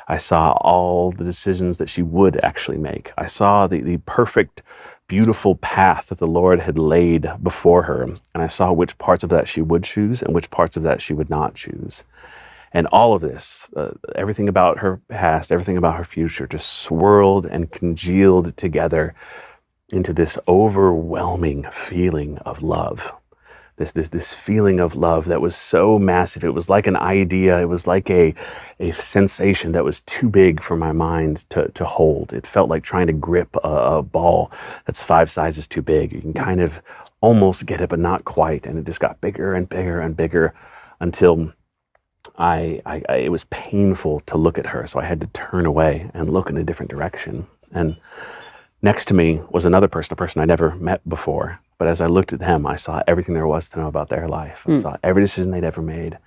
I saw all the decisions that she would actually make. I saw the perfect, beautiful path that the Lord had laid before her, and I saw which parts of that she would choose and which parts of that she would not choose. And all of this, everything about her past, everything about her future, just swirled and congealed together into this overwhelming feeling of love. This feeling of love that was so massive. It was like an idea. It was like a sensation that was too big for my mind to hold. It felt like trying to grip a ball that's 5 sizes too big. You can kind of almost get it, but not quite. And it just got bigger and bigger and bigger until it was painful to look at her. So I had to turn away and look in a different direction. And next to me was another person, a person I never met before. But as I looked at them, I saw everything there was to know about their life. I saw every decision they'd ever made,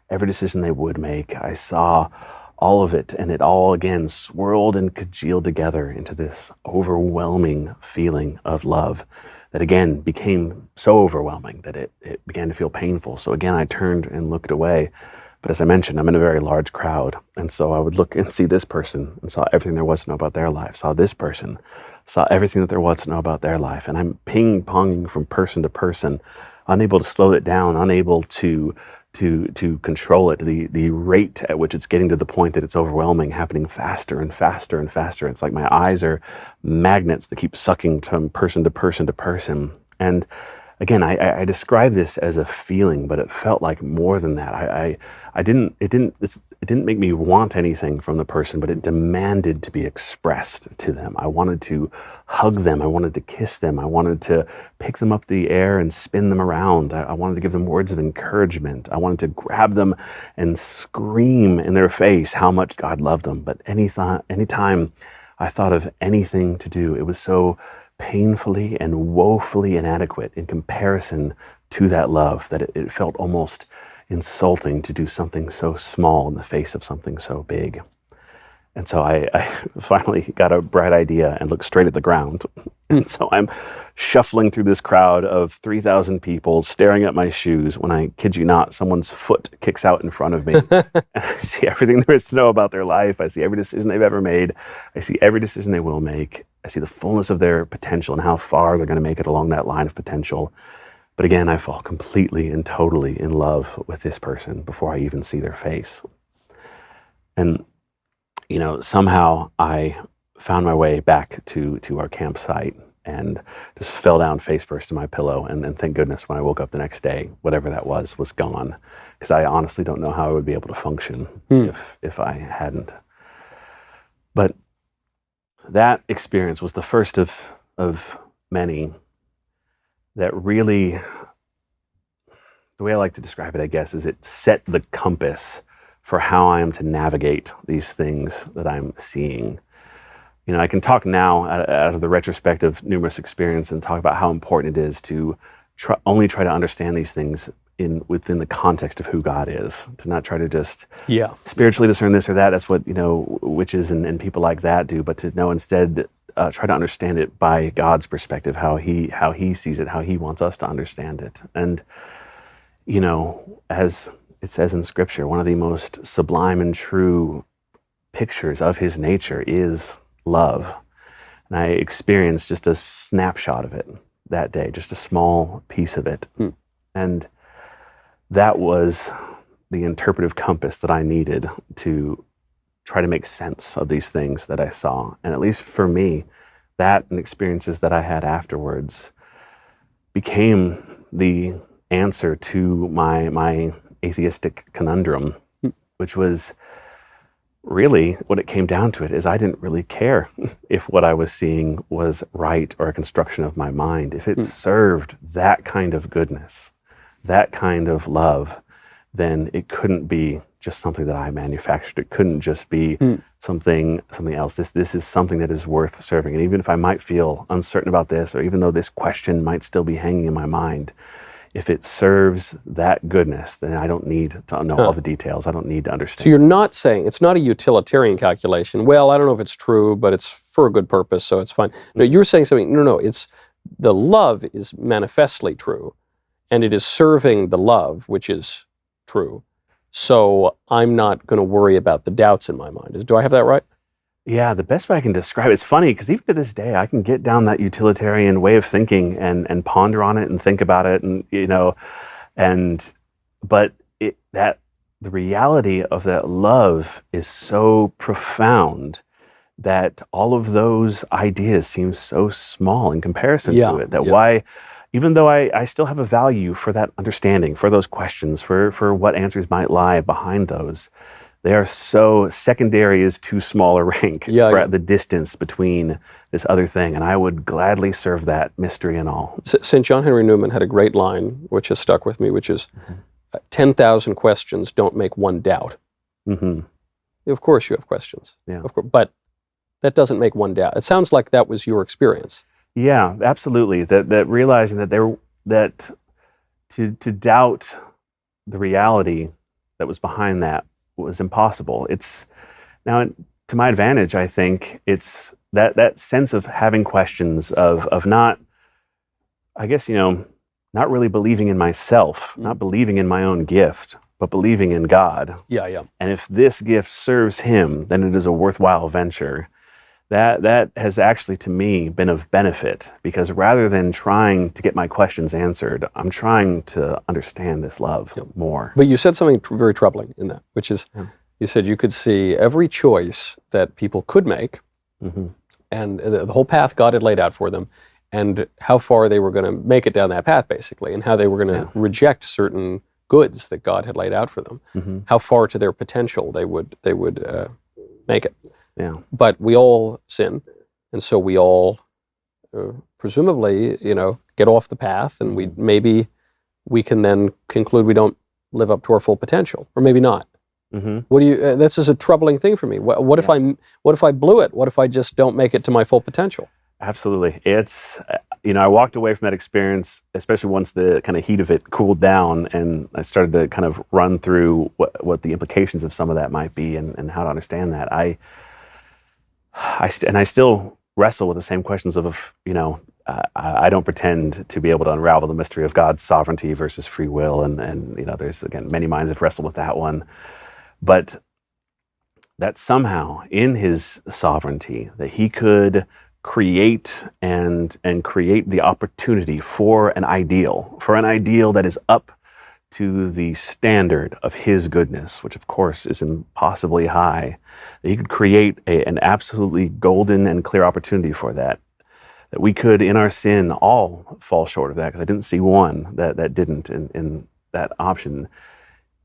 every decision they would make. I saw all of it, and it all again swirled and congealed together into this overwhelming feeling of love that again became so overwhelming that it began to feel painful. So again, I turned and looked away. But as I mentioned, I'm in a very large crowd. And so I would look and see this person and saw everything there was to know about their life, saw this person, saw everything that there was to know about their life. And I'm ping-ponging from person to person, unable to slow it down, unable to control it, the rate at which it's getting to the point that it's overwhelming, happening faster and faster and faster. It's like my eyes are magnets that keep sucking from person to person to person. And again, I describe this as a feeling, but it felt like more than that. It didn't make me want anything from the person, but it demanded to be expressed to them. I wanted to hug them. I wanted to kiss them. I wanted to pick them up the air and spin them around. I wanted to give them words of encouragement. I wanted to grab them and scream in their face how much God loved them. But anytime I thought of anything to do, it was so painfully and woefully inadequate in comparison to that love that it felt almost insulting to do something so small in the face of something so big. And so I finally got a bright idea and looked straight at the ground. And so I'm shuffling through this crowd of 3,000 people, staring at my shoes, when I kid you not, someone's foot kicks out in front of me. And I see everything there is to know about their life. I see every decision they've ever made. I see every decision they will make. I see the fullness of their potential and how far they're going to make it along that line of potential. But again, I fall completely and totally in love with this person before I even see their face. And somehow I found my way back to our campsite and just fell down face first in my pillow. And thank goodness when I woke up the next day, whatever that was gone. Because I honestly don't know how I would be able to function if I hadn't. But that experience was the first of many that really, the way I like to describe it, I guess, is it set the compass for how I am to navigate these things that I'm seeing. I can talk now out of the retrospective numerous experience and talk about how important it is to only try to understand these things within the context of who God is, to not try to just spiritually discern this or that. That's what witches and people like that do, but to know instead try to understand it by God's perspective, how he sees it, how he wants us to understand it. And as it says in Scripture, one of the most sublime and true pictures of his nature is love. And I experienced just a snapshot of it that day, just a small piece of it. And that was the interpretive compass that I needed to try to make sense of these things that I saw. And at least for me, that and experiences that I had afterwards became the answer to my atheistic conundrum, which was really what it came down to. It is I didn't really care if what I was seeing was right or a construction of my mind. If it served that kind of goodness, that kind of love, then it couldn't be just something that I manufactured. It couldn't just be something else. This is something that is worth serving. And even if I might feel uncertain about this, or even though this question might still be hanging in my mind, if it serves that goodness, then I don't need to know all the details. I don't need to understand. So you're not saying, it's not a utilitarian calculation. Well, I don't know if it's true, but it's for a good purpose, so it's fine. No, you're saying something, no, it's the love is manifestly true, and it is serving the love, which is true. So I'm not going to worry about the doubts in my mind. Do I have that right? Yeah, the best way I can describe it, it's funny because even to this day, I can get down that utilitarian way of thinking and ponder on it and think about it, but the reality of that love is so profound that all of those ideas seem so small in comparison to it. Why, even though I still have a value for that understanding, for those questions, for what answers might lie behind those, they are so secondary is too small a rank for the distance between this other thing. And I would gladly serve that, mystery and all. St. John Henry Newman had a great line, which has stuck with me, which is 10,000 questions don't make one doubt. Of course you have questions, of course, but that doesn't make one doubt. It sounds like that was your experience. Yeah, absolutely. That realizing that to doubt the reality that was behind that was impossible. It's now to my advantage. I think it's that sense of having questions of not, I guess, not really believing in myself, not believing in my own gift, but believing in God. Yeah. And if this gift serves him, then it is a worthwhile venture. That has actually, to me, been of benefit, because rather than trying to get my questions answered, I'm trying to understand this love more. But you said something very troubling in that, which is, you said you could see every choice that people could make, and the whole path God had laid out for them, and how far they were going to make it down that path, basically, and how they were going to reject certain goods that God had laid out for them, how far to their potential they would make it. Yeah. But we all sin, and so we all presumably, get off the path, and we can then conclude we don't live up to our full potential, or maybe not. What do you? This is a troubling thing for me. What if I blew it? What if I just don't make it to my full potential? Absolutely. It's, I walked away from that experience, especially once the kind of heat of it cooled down, and I started to kind of run through what the implications of some of that might be, and how to understand that. I still wrestle with the same questions of, I don't pretend to be able to unravel the mystery of God's sovereignty versus free will, and there's, again, many minds have wrestled with that one, but that somehow in his sovereignty that he could create and create the opportunity for an ideal that is up to the standard of his goodness, which of course is impossibly high, that he could create an absolutely golden and clear opportunity for that we could, in our sin, all fall short of that, because I didn't see one that didn't in that option.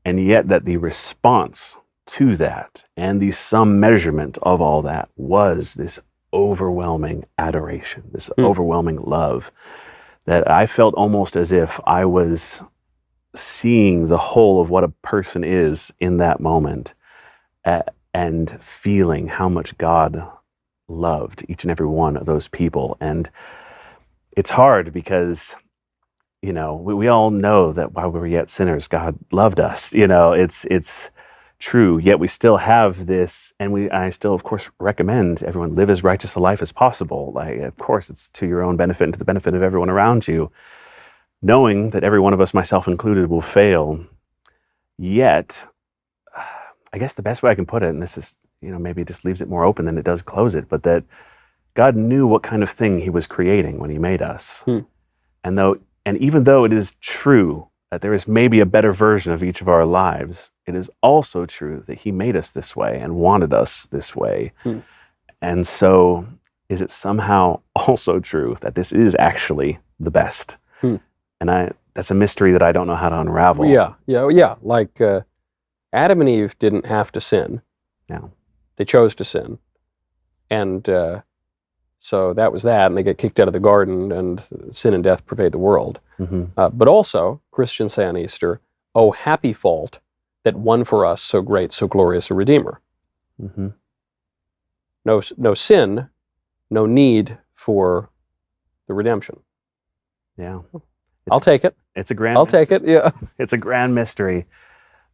And yet that the response to that and the sum measurement of all that was this overwhelming adoration, this overwhelming love, that I felt almost as if I was seeing the whole of what a person is in that moment, and feeling how much God loved each and every one of those people. And it's hard because, we all know that while we were yet sinners, God loved us. It's true, yet we still have this, and I still, of course, recommend everyone live as righteous a life as possible. Like, of course, it's to your own benefit and to the benefit of everyone around you, knowing that every one of us, myself included, will fail. Yet, I guess the best way I can put it, and this is, maybe it just leaves it more open than it does close it, but that God knew what kind of thing he was creating when he made us. And even though it is true that there is maybe a better version of each of our lives, it is also true that he made us this way and wanted us this way. And so is it somehow also true that this is actually the best? And that's a mystery that I don't know how to unravel. Yeah. Like Adam and Eve didn't have to sin. No. They chose to sin. And so that was that, and they get kicked out of the garden, and sin and death pervade the world. But also, Christians say on Easter, "Oh, happy fault that won for us so great, so glorious a Redeemer." No sin, no need for the redemption. Yeah. I'll take it. It's a grand I'll take it, yeah. It's a grand mystery.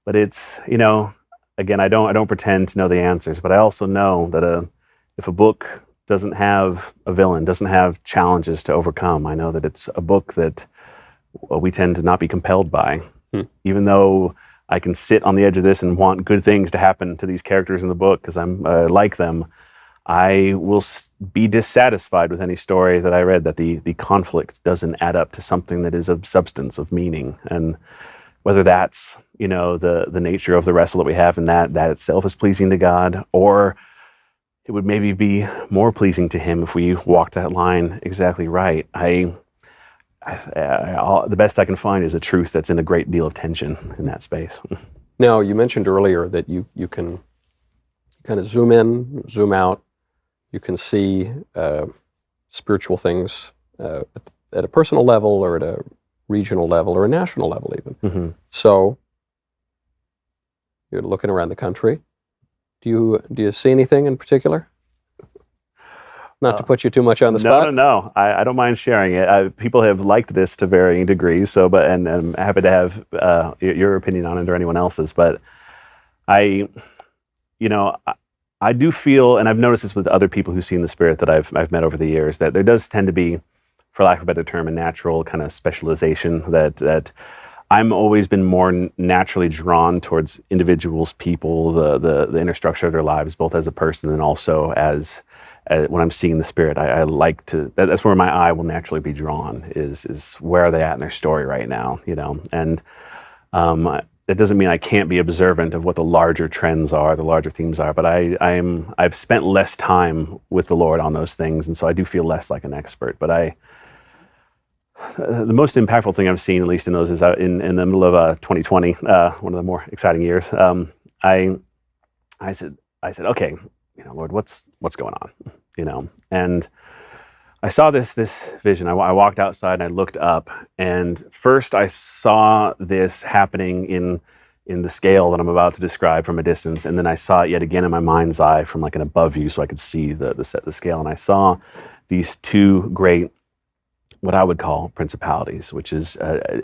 But it's, again, I don't pretend to know the answers, but I also know that if a book doesn't have a villain, doesn't have challenges to overcome, I know that it's a book that we tend to not be compelled by. Even though I can sit on the edge of this and want good things to happen to these characters in the book because I'm like them, I will be dissatisfied with any story that I read that the conflict doesn't add up to something that is of substance, of meaning. And whether that's, the nature of the wrestle that we have, and that itself is pleasing to God, or it would maybe be more pleasing to him if we walked that line exactly right. The best I can find is a truth that's in a great deal of tension in that space. Now, you mentioned earlier that you can kind of zoom in, zoom out. You can see spiritual things at a personal level, or at a regional level, or a national level even. So you're looking around the country. Do you see anything in particular? Not to put you too much on the spot. No. I don't mind sharing it. People have liked this to varying degrees. So, and I'm happy to have your opinion on it or anyone else's. But I do feel, and I've noticed this with other people who've seen the Spirit that I've met over the years, that there does tend to be, for lack of a better term, a natural kind of specialization that I'm always been more naturally drawn towards individuals, people, the inner structure of their lives, both as a person and also as when I'm seeing the spirit. I like to. That's where my eye will naturally be drawn. Is where are they at in their story right now? And that doesn't mean I can't be observant of what the larger trends are, the larger themes are. But I've spent less time with the Lord on those things, and so I do feel less like an expert. But the most impactful thing I've seen, at least in those, is in the middle of 2020, one of the more exciting years. I said, okay, Lord, what's going on? And I saw this vision. I walked outside and I looked up, and first I saw this happening in the scale that I'm about to describe from a distance, and then I saw it yet again in my mind's eye from like an above view, so I could see the scale. And I saw these two great, what I would call principalities, which is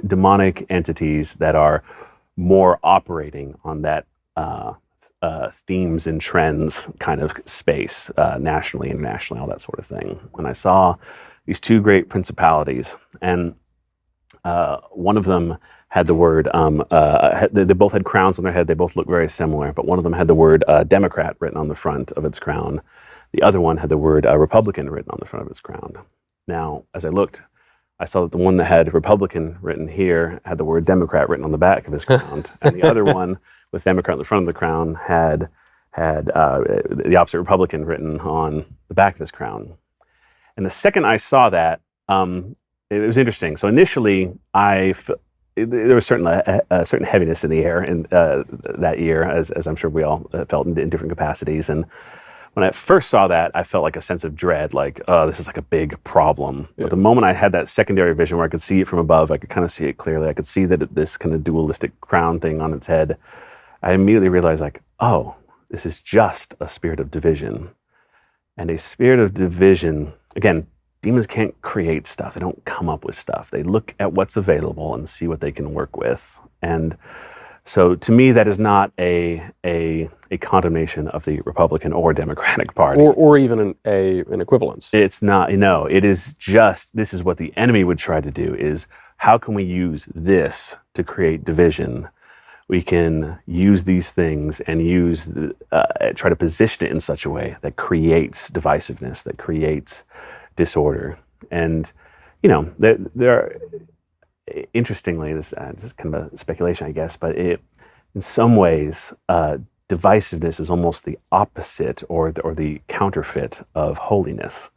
demonic entities that are more operating on that themes and trends kind of space, nationally, internationally, all that sort of thing. And I saw these two great principalities, and one of them had the word, they both had crowns on their head, they both looked very similar, but one of them had the word Democrat written on the front of its crown. The other one had the word Republican written on the front of its crown. Now, as I looked, I saw that the one that had Republican written here had the word Democrat written on the back of his crown, and the other one with Democrat on the front of the crown had the opposite, Republican, written on the back of his crown. And the second I saw that, it was interesting. So initially, there was a certain heaviness in the air in that year, as I'm sure we all felt in different capacities. And when I first saw that, I felt like a sense of dread, like, oh, this is like a big problem. Yeah. But the moment I had that secondary vision where I could see it from above, I could kind of see it clearly. I could see that this kind of dualistic crown thing on its head. I immediately realized, like, oh, this is just a spirit of division. And a spirit of division, again, demons can't create stuff. They don't come up with stuff. They look at what's available and see what they can work with. And so to me, that is not a condemnation of the Republican or Democratic Party. Or even an equivalence. It's not, no, it is just, this is what the enemy would try to do, is how can we use this to create division? We can use these things and try to position it in such a way that creates divisiveness, that creates disorder. And, there are, interestingly, this is kind of a speculation, I guess, but in some ways, divisiveness is almost the opposite or the counterfeit of holiness.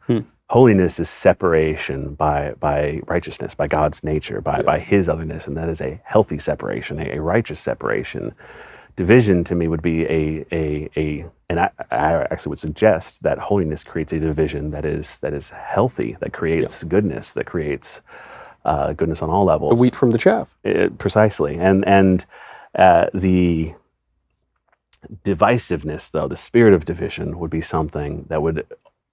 Holiness is separation by righteousness, by God's nature, by His otherness, and that is a healthy separation, a righteous separation. Division to me would be and I actually would suggest that holiness creates a division that is healthy, that creates goodness, that creates goodness on all levels. The wheat from the chaff. Precisely, and the divisiveness, though, the spirit of division would be something that would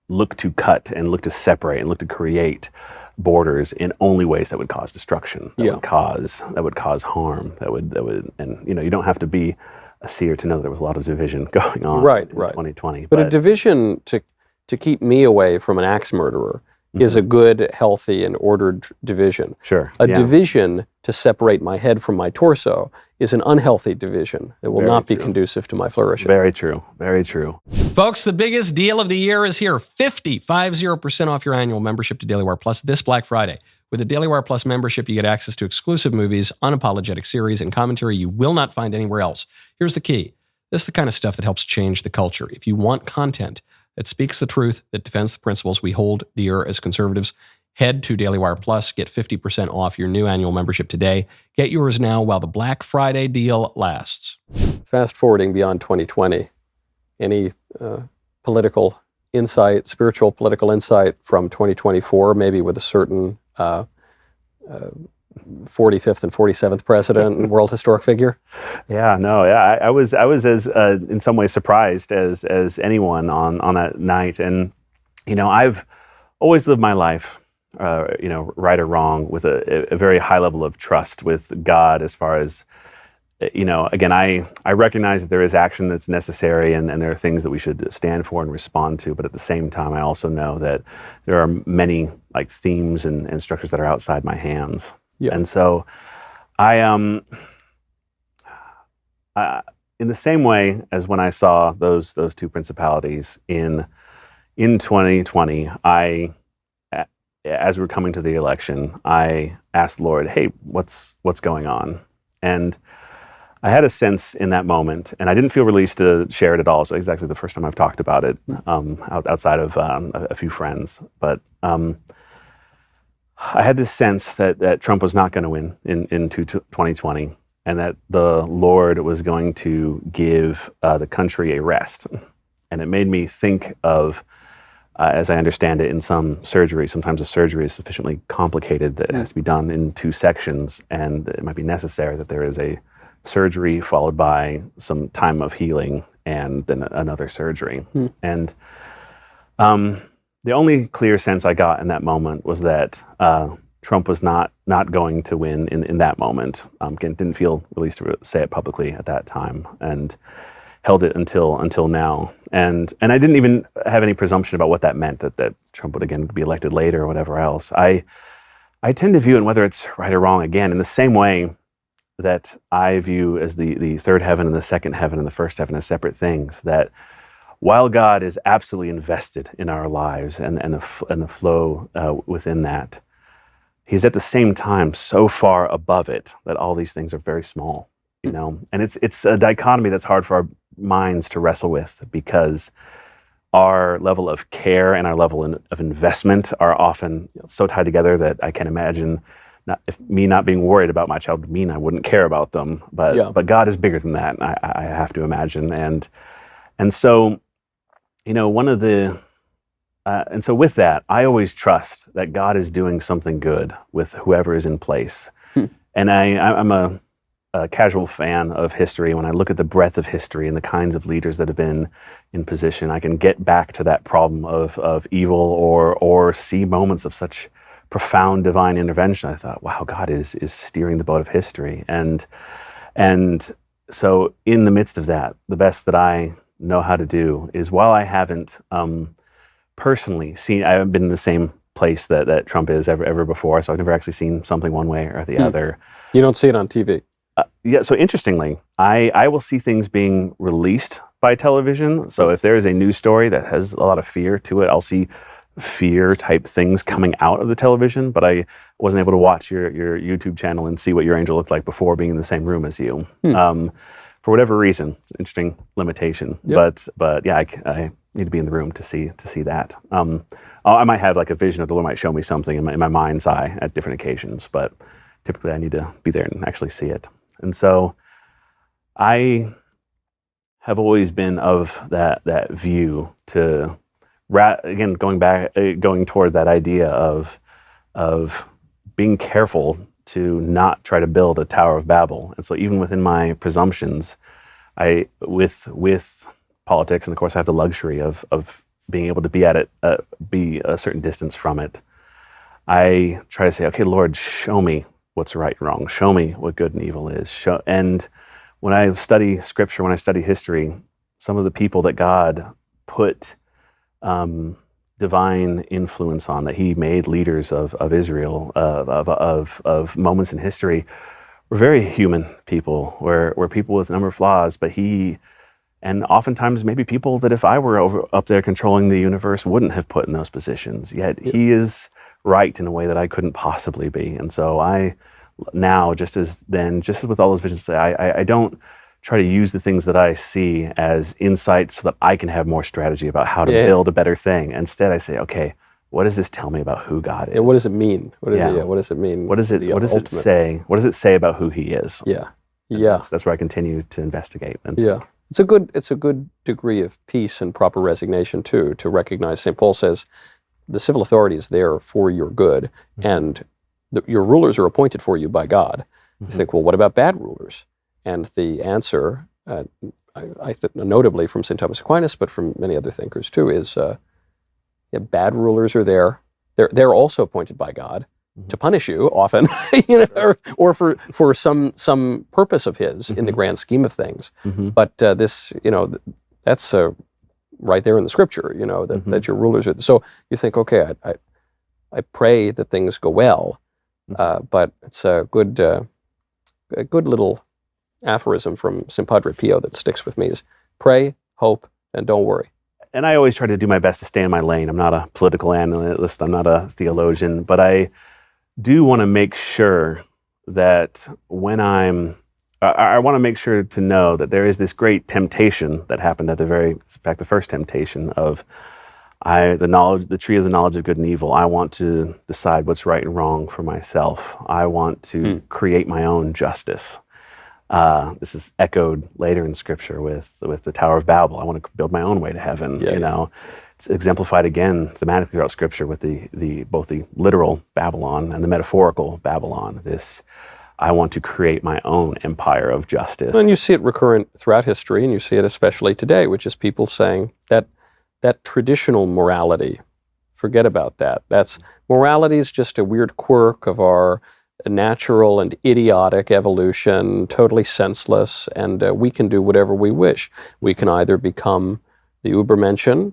look to cut and look to separate and look to create borders in only ways that would cause destruction, that would cause harm, that would, and you don't have to be a seer to know that there was a lot of division going on in 2020. But a division to keep me away from an axe murderer is a good, healthy, and ordered division. Sure. A division to separate my head from my torso is an unhealthy division. It will not be conducive to my flourishing. Very true. Very true. Folks, the biggest deal of the year is here. 50% off your annual membership to Daily Wire Plus this Black Friday. With the Daily Wire Plus membership, you get access to exclusive movies, unapologetic series, and commentary you will not find anywhere else. Here's the key. This is the kind of stuff that helps change the culture. If you want content that speaks the truth, that defends the principles we hold dear as conservatives, head to Daily Wire Plus. Get 50% off your new annual membership today. Get yours now while the Black Friday deal lasts. Fast forwarding beyond 2020, any political insight, spiritual political insight from 2024, maybe with a certain 45th and 47th president and world historic figure? I was as in some ways surprised as anyone on that night. And I've always lived my life right or wrong with a very high level of trust with God, as far as again, I recognize that there is action that's necessary, and there are things that we should stand for and respond to, but at the same time I also know that there are many themes and structures that are outside my hands. And so In the same way as when I saw those two principalities in 2020, as we were coming to the election, I asked the Lord, "Hey, what's going on?" And I had a sense in that moment, and I didn't feel released to share it at all. So it's actually the first time I've talked about it outside of a few friends. But I had this sense that Trump was not going to win in 2020, and that the Lord was going to give the country a rest. And it made me think of, as I understand it, in some surgery, sometimes a surgery is sufficiently complicated that it has to be done in two sections, and it might be necessary that there is a surgery followed by some time of healing and then another surgery. And the only clear sense I got in that moment was that Trump was not going to win in that moment. Didn't feel released to say it publicly at that time, and held it until now. And I didn't even have any presumption about what that meant, that Trump would again be elected later or whatever else. I tend to view, and whether it's right or wrong, again, in the same way that I view as the third heaven and the second heaven and the first heaven as separate things, that while God is absolutely invested in our lives and the flow within that, He's at the same time so far above it that all these things are very small, you know. And it's a dichotomy that's hard for our minds to wrestle with, because our level of care and our level of investment are often so tied together that I can imagine me not being worried about my child would mean I wouldn't care about them. But God is bigger than that, I have to imagine. And so, you know, and so with that, I always trust that God is doing something good with whoever is in place. And I'm a casual fan of history. When I look at the breadth of history and the kinds of leaders that have been in position, I can get back to that problem of evil or see moments of such profound divine intervention. I thought, wow, God is steering the boat of history. And so in the midst of that, the best that I know how to do is, while I haven't personally seen, I haven't been in the same place that Trump is ever before, so I've never actually seen something one way or the other. You don't see it on TV? Yeah, so interestingly, I will see things being released by television. So if there is a news story that has a lot of fear to it, I'll see fear type things coming out of the television, but I wasn't able to watch your YouTube channel and see what your angel looked like before being in the same room as you. For whatever reason, it's an interesting limitation. But yeah, I need to be in the room to see that. I might have like a vision of the Lord might show me something in my mind's eye at different occasions, but typically I need to be there and actually see it. And so I have always been of that view to, again, going toward that idea of being careful to not try to build a Tower of Babel. And so even within my presumptions, with politics, and of course I have the luxury of being able to be at it, be a certain distance from it, I try to say, okay, Lord, show me what's right and wrong. Show me what good and evil is. And when I study scripture, when I study history, some of the people that God put divine influence on, that He made leaders of Israel, of moments in history, were very human people, were people with a number of flaws, but and oftentimes maybe people that if I were up there controlling the universe wouldn't have put in those positions. Yet He is right in a way that I couldn't possibly be. And so I now, just as with all those visions, I don't try to use the things that I see as insight so that I can have more strategy about how to build a better thing. Instead, I say, okay, what does this tell me about who God is? Yeah, what does it mean? What does it mean? What does it say? What does it say about who He is? Yeah. And that's where I continue to investigate. And it's a good degree of peace and proper resignation too, to recognize. St. Paul says the civil authority is there for your good, and your rulers are appointed for you by God. You think, well, what about bad rulers? And the answer, notably from St. Thomas Aquinas, but from many other thinkers too, is bad rulers are there. They're also appointed by God to punish you often, or for some purpose of His in the grand scheme of things. But this, that's right there in the Scripture. That your rulers are. So you think, okay, I pray that things go well, but it's a good a good little aphorism from Padre Pio that sticks with me is pray, hope, and don't worry. And I always try to do my best to stay in my lane. I'm not a political analyst. I'm not a theologian, but I do want to make sure that when I want to make sure to know that there is this great temptation that happened at the first temptation of the tree of the knowledge of good and evil. I want to decide what's right and wrong for myself. I want to create my own justice. This is echoed later in Scripture with the Tower of Babel. I want to build my own way to heaven. It's exemplified again thematically throughout Scripture with both the literal Babylon and the metaphorical Babylon. I want to create my own empire of justice. And you see it recurrent throughout history, and you see it especially today, which is people saying that traditional morality, forget about that. Morality is just a weird quirk of our natural and idiotic evolution, totally senseless, and we can do whatever we wish. We can either become the Übermenschen,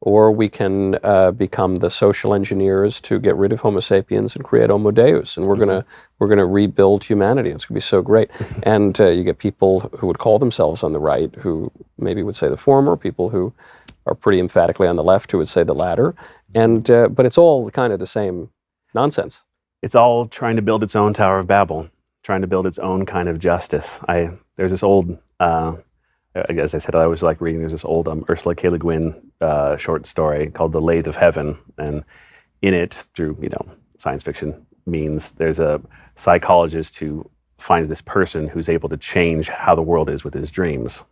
or we can become the social engineers to get rid of Homo sapiens and create Homo Deus, and we're gonna rebuild humanity. It's gonna be so great. And you get people who would call themselves on the right, who maybe would say the former, people who are pretty emphatically on the left, who would say the latter. And but it's all kind of the same nonsense. It's all trying to build its own Tower of Babel, trying to build its own kind of justice. There's this old, as I said, I always like reading. There's this old Ursula K. Le Guin short story called "The Lathe of Heaven," and in it, through science fiction means, there's a psychologist who finds this person who's able to change how the world is with his dreams,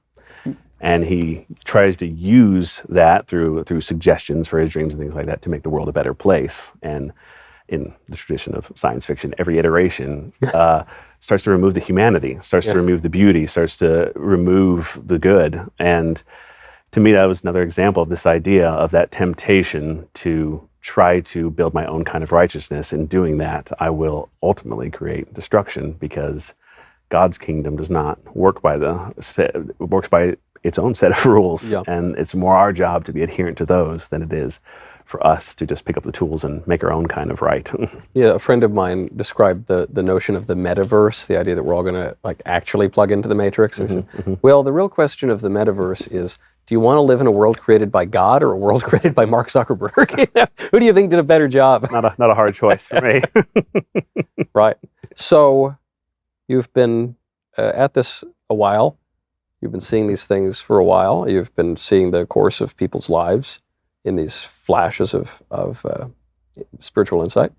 and he tries to use that through suggestions for his dreams and things like that to make the world a better place. And in the tradition of science fiction, every iteration starts to remove the humanity, starts to remove the beauty, starts to remove the good. And to me, that was another example of this idea of that temptation to try to build my own kind of righteousness. In doing that, I will ultimately create destruction, because God's kingdom does not work works by its own set of rules. And it's more our job to be adherent to those than it is for us to just pick up the tools and make our own kind of right. A friend of mine described the notion of the metaverse, the idea that we're all going to actually plug into the matrix. And he said, well, the real question of the metaverse is, do you want to live in a world created by God or a world created by Mark Zuckerberg? Who do you think did a better job? Not a hard choice for me. Right. So you've been at this a while. You've been seeing these things for a while. You've been seeing the course of people's lives in these flashes of spiritual insight.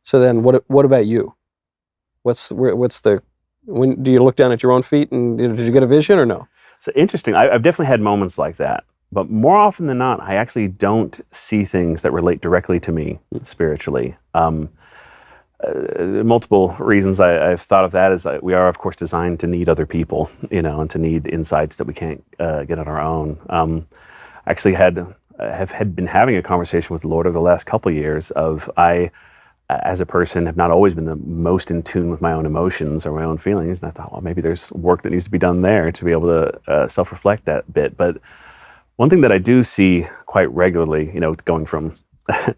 So then, what about you? When do you look down at your own feet and did you get a vision or no? So interesting. I've definitely had moments like that, but more often than not, I actually don't see things that relate directly to me spiritually. Multiple reasons I've thought of that is that we are, of course, designed to need other people, and to need insights that we can't get on our own. I actually have been having a conversation with the Lord over the last couple of years of I, as a person, have not always been the most in tune with my own emotions or my own feelings. And I thought, well, maybe there's work that needs to be done there to be able to self-reflect that bit. But one thing that I do see quite regularly, going from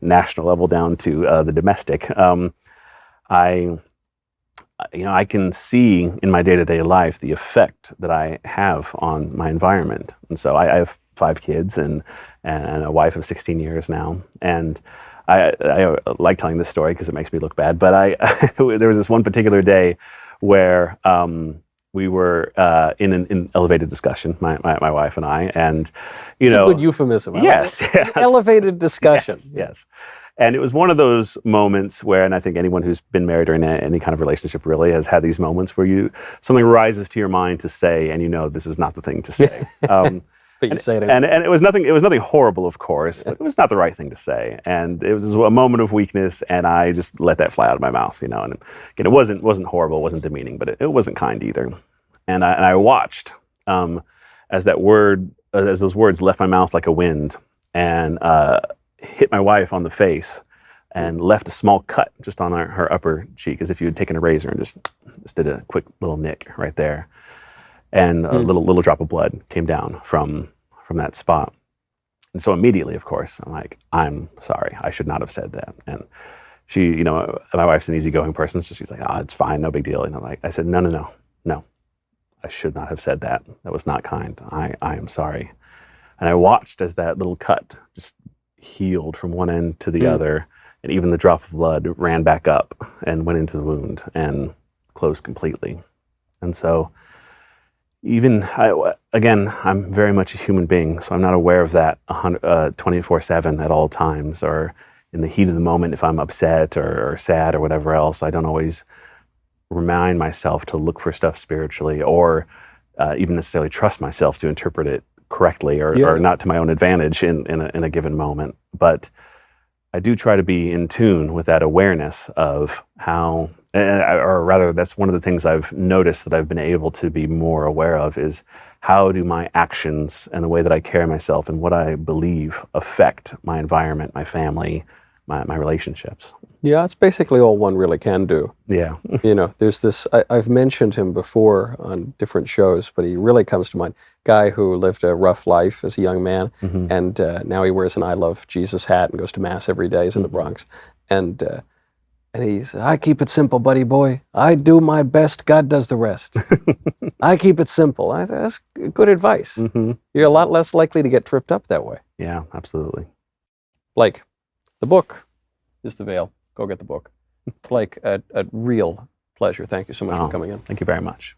national level down to the domestic, I can see in my day-to-day life the effect that I have on my environment. And so I have 5 kids and a wife of 16 years now. And I like telling this story because it makes me look bad. But there was this one particular day where we were in an elevated discussion, my wife and I, and it's a good euphemism. Yes, yes. Elevated discussion. Yes. And it was one of those moments where, and I think anyone who's been married or in any kind of relationship really has had these moments where something rises to your mind to say, and this is not the thing to say. But you say it. And it was nothing horrible, of course, but it was not the right thing to say. And it was a moment of weakness, and I just let that fly out of my mouth, And again, it wasn't horrible, it wasn't demeaning, but it wasn't kind either. And I watched as those words left my mouth like a wind and hit my wife on the face and left a small cut just on her upper cheek, as if you had taken a razor and just did a quick little nick right there. And a little drop of blood came down from that spot. And so immediately, of course, I'm like, I'm sorry, I should not have said that. And my wife's an easygoing person, so she's like, "Oh, it's fine, no big deal." And I said, no. I should not have said that. That was not kind. I am sorry. And I watched as that little cut just healed from one end to the other, and even the drop of blood ran back up and went into the wound and closed completely. And so, again, I'm very much a human being, so I'm not aware of that 24/7 at all times, or in the heat of the moment if I'm upset or sad or whatever else. I don't always remind myself to look for stuff spiritually, or even necessarily trust myself to interpret it correctly or not to my own advantage in a given moment. But I do try to be in tune with that awareness of how, or rather, that's one of the things I've noticed that I've been able to be more aware of, is how do my actions and the way that I carry myself and what I believe affect my environment, my family, my relationships. Yeah, it's basically all one really can do. Yeah. There's this, I've mentioned him before on different shows, but he really comes to mind. Guy who lived a rough life as a young man, and now he wears an I Love Jesus hat and goes to Mass every day. He's in the Bronx. And he's, I keep it simple, buddy boy. I do my best, God does the rest. I keep it simple. That's good advice. You're a lot less likely to get tripped up that way. Yeah, absolutely. Blake, the book is The Veil. Go get the book. Blake, a real pleasure. Thank you so much for coming in. Thank you very much.